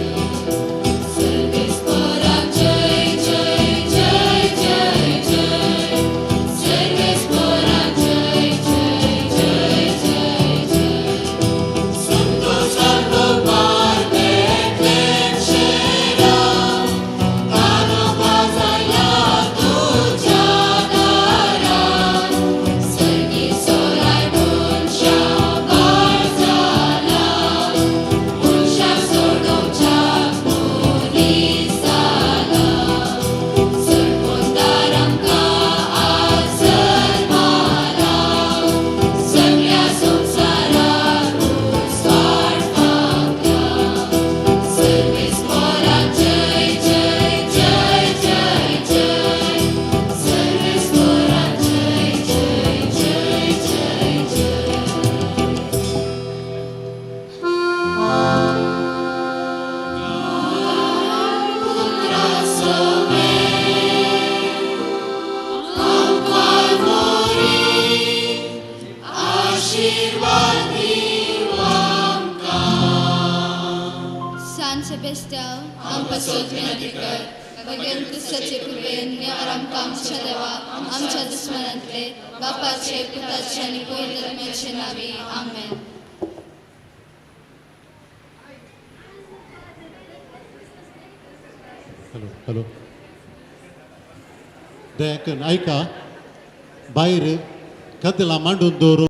सर्वेस्पराक जय जय जय जय जय सर्वेस्पराक जय जय जय जय जय संतो सर्व parte clencera Tano bazaya tuja dara Sergi solai buncia barzala Buncia sordom cak mulisala Serpondaram ka azalmala Semya samsara rusvarpakya सर्वेस्पराक जय जय जय जय जय सर्वेस्पराक जय जय जय जय जय पुत्रा सोवे आमकां मोरी आशीर्वाद दिवा San Sebastian, आमपासून विनंती कर बगेन क्रिस्ताचे कृपेन आमकां आमच्या देवा आमच्या दुस्मनांतले बापाचे पुताचे आनी पवित्र आत्म्याचे नावी आमेन हॅलो दयाकन ऐका भायर कदलां मांडून दवरून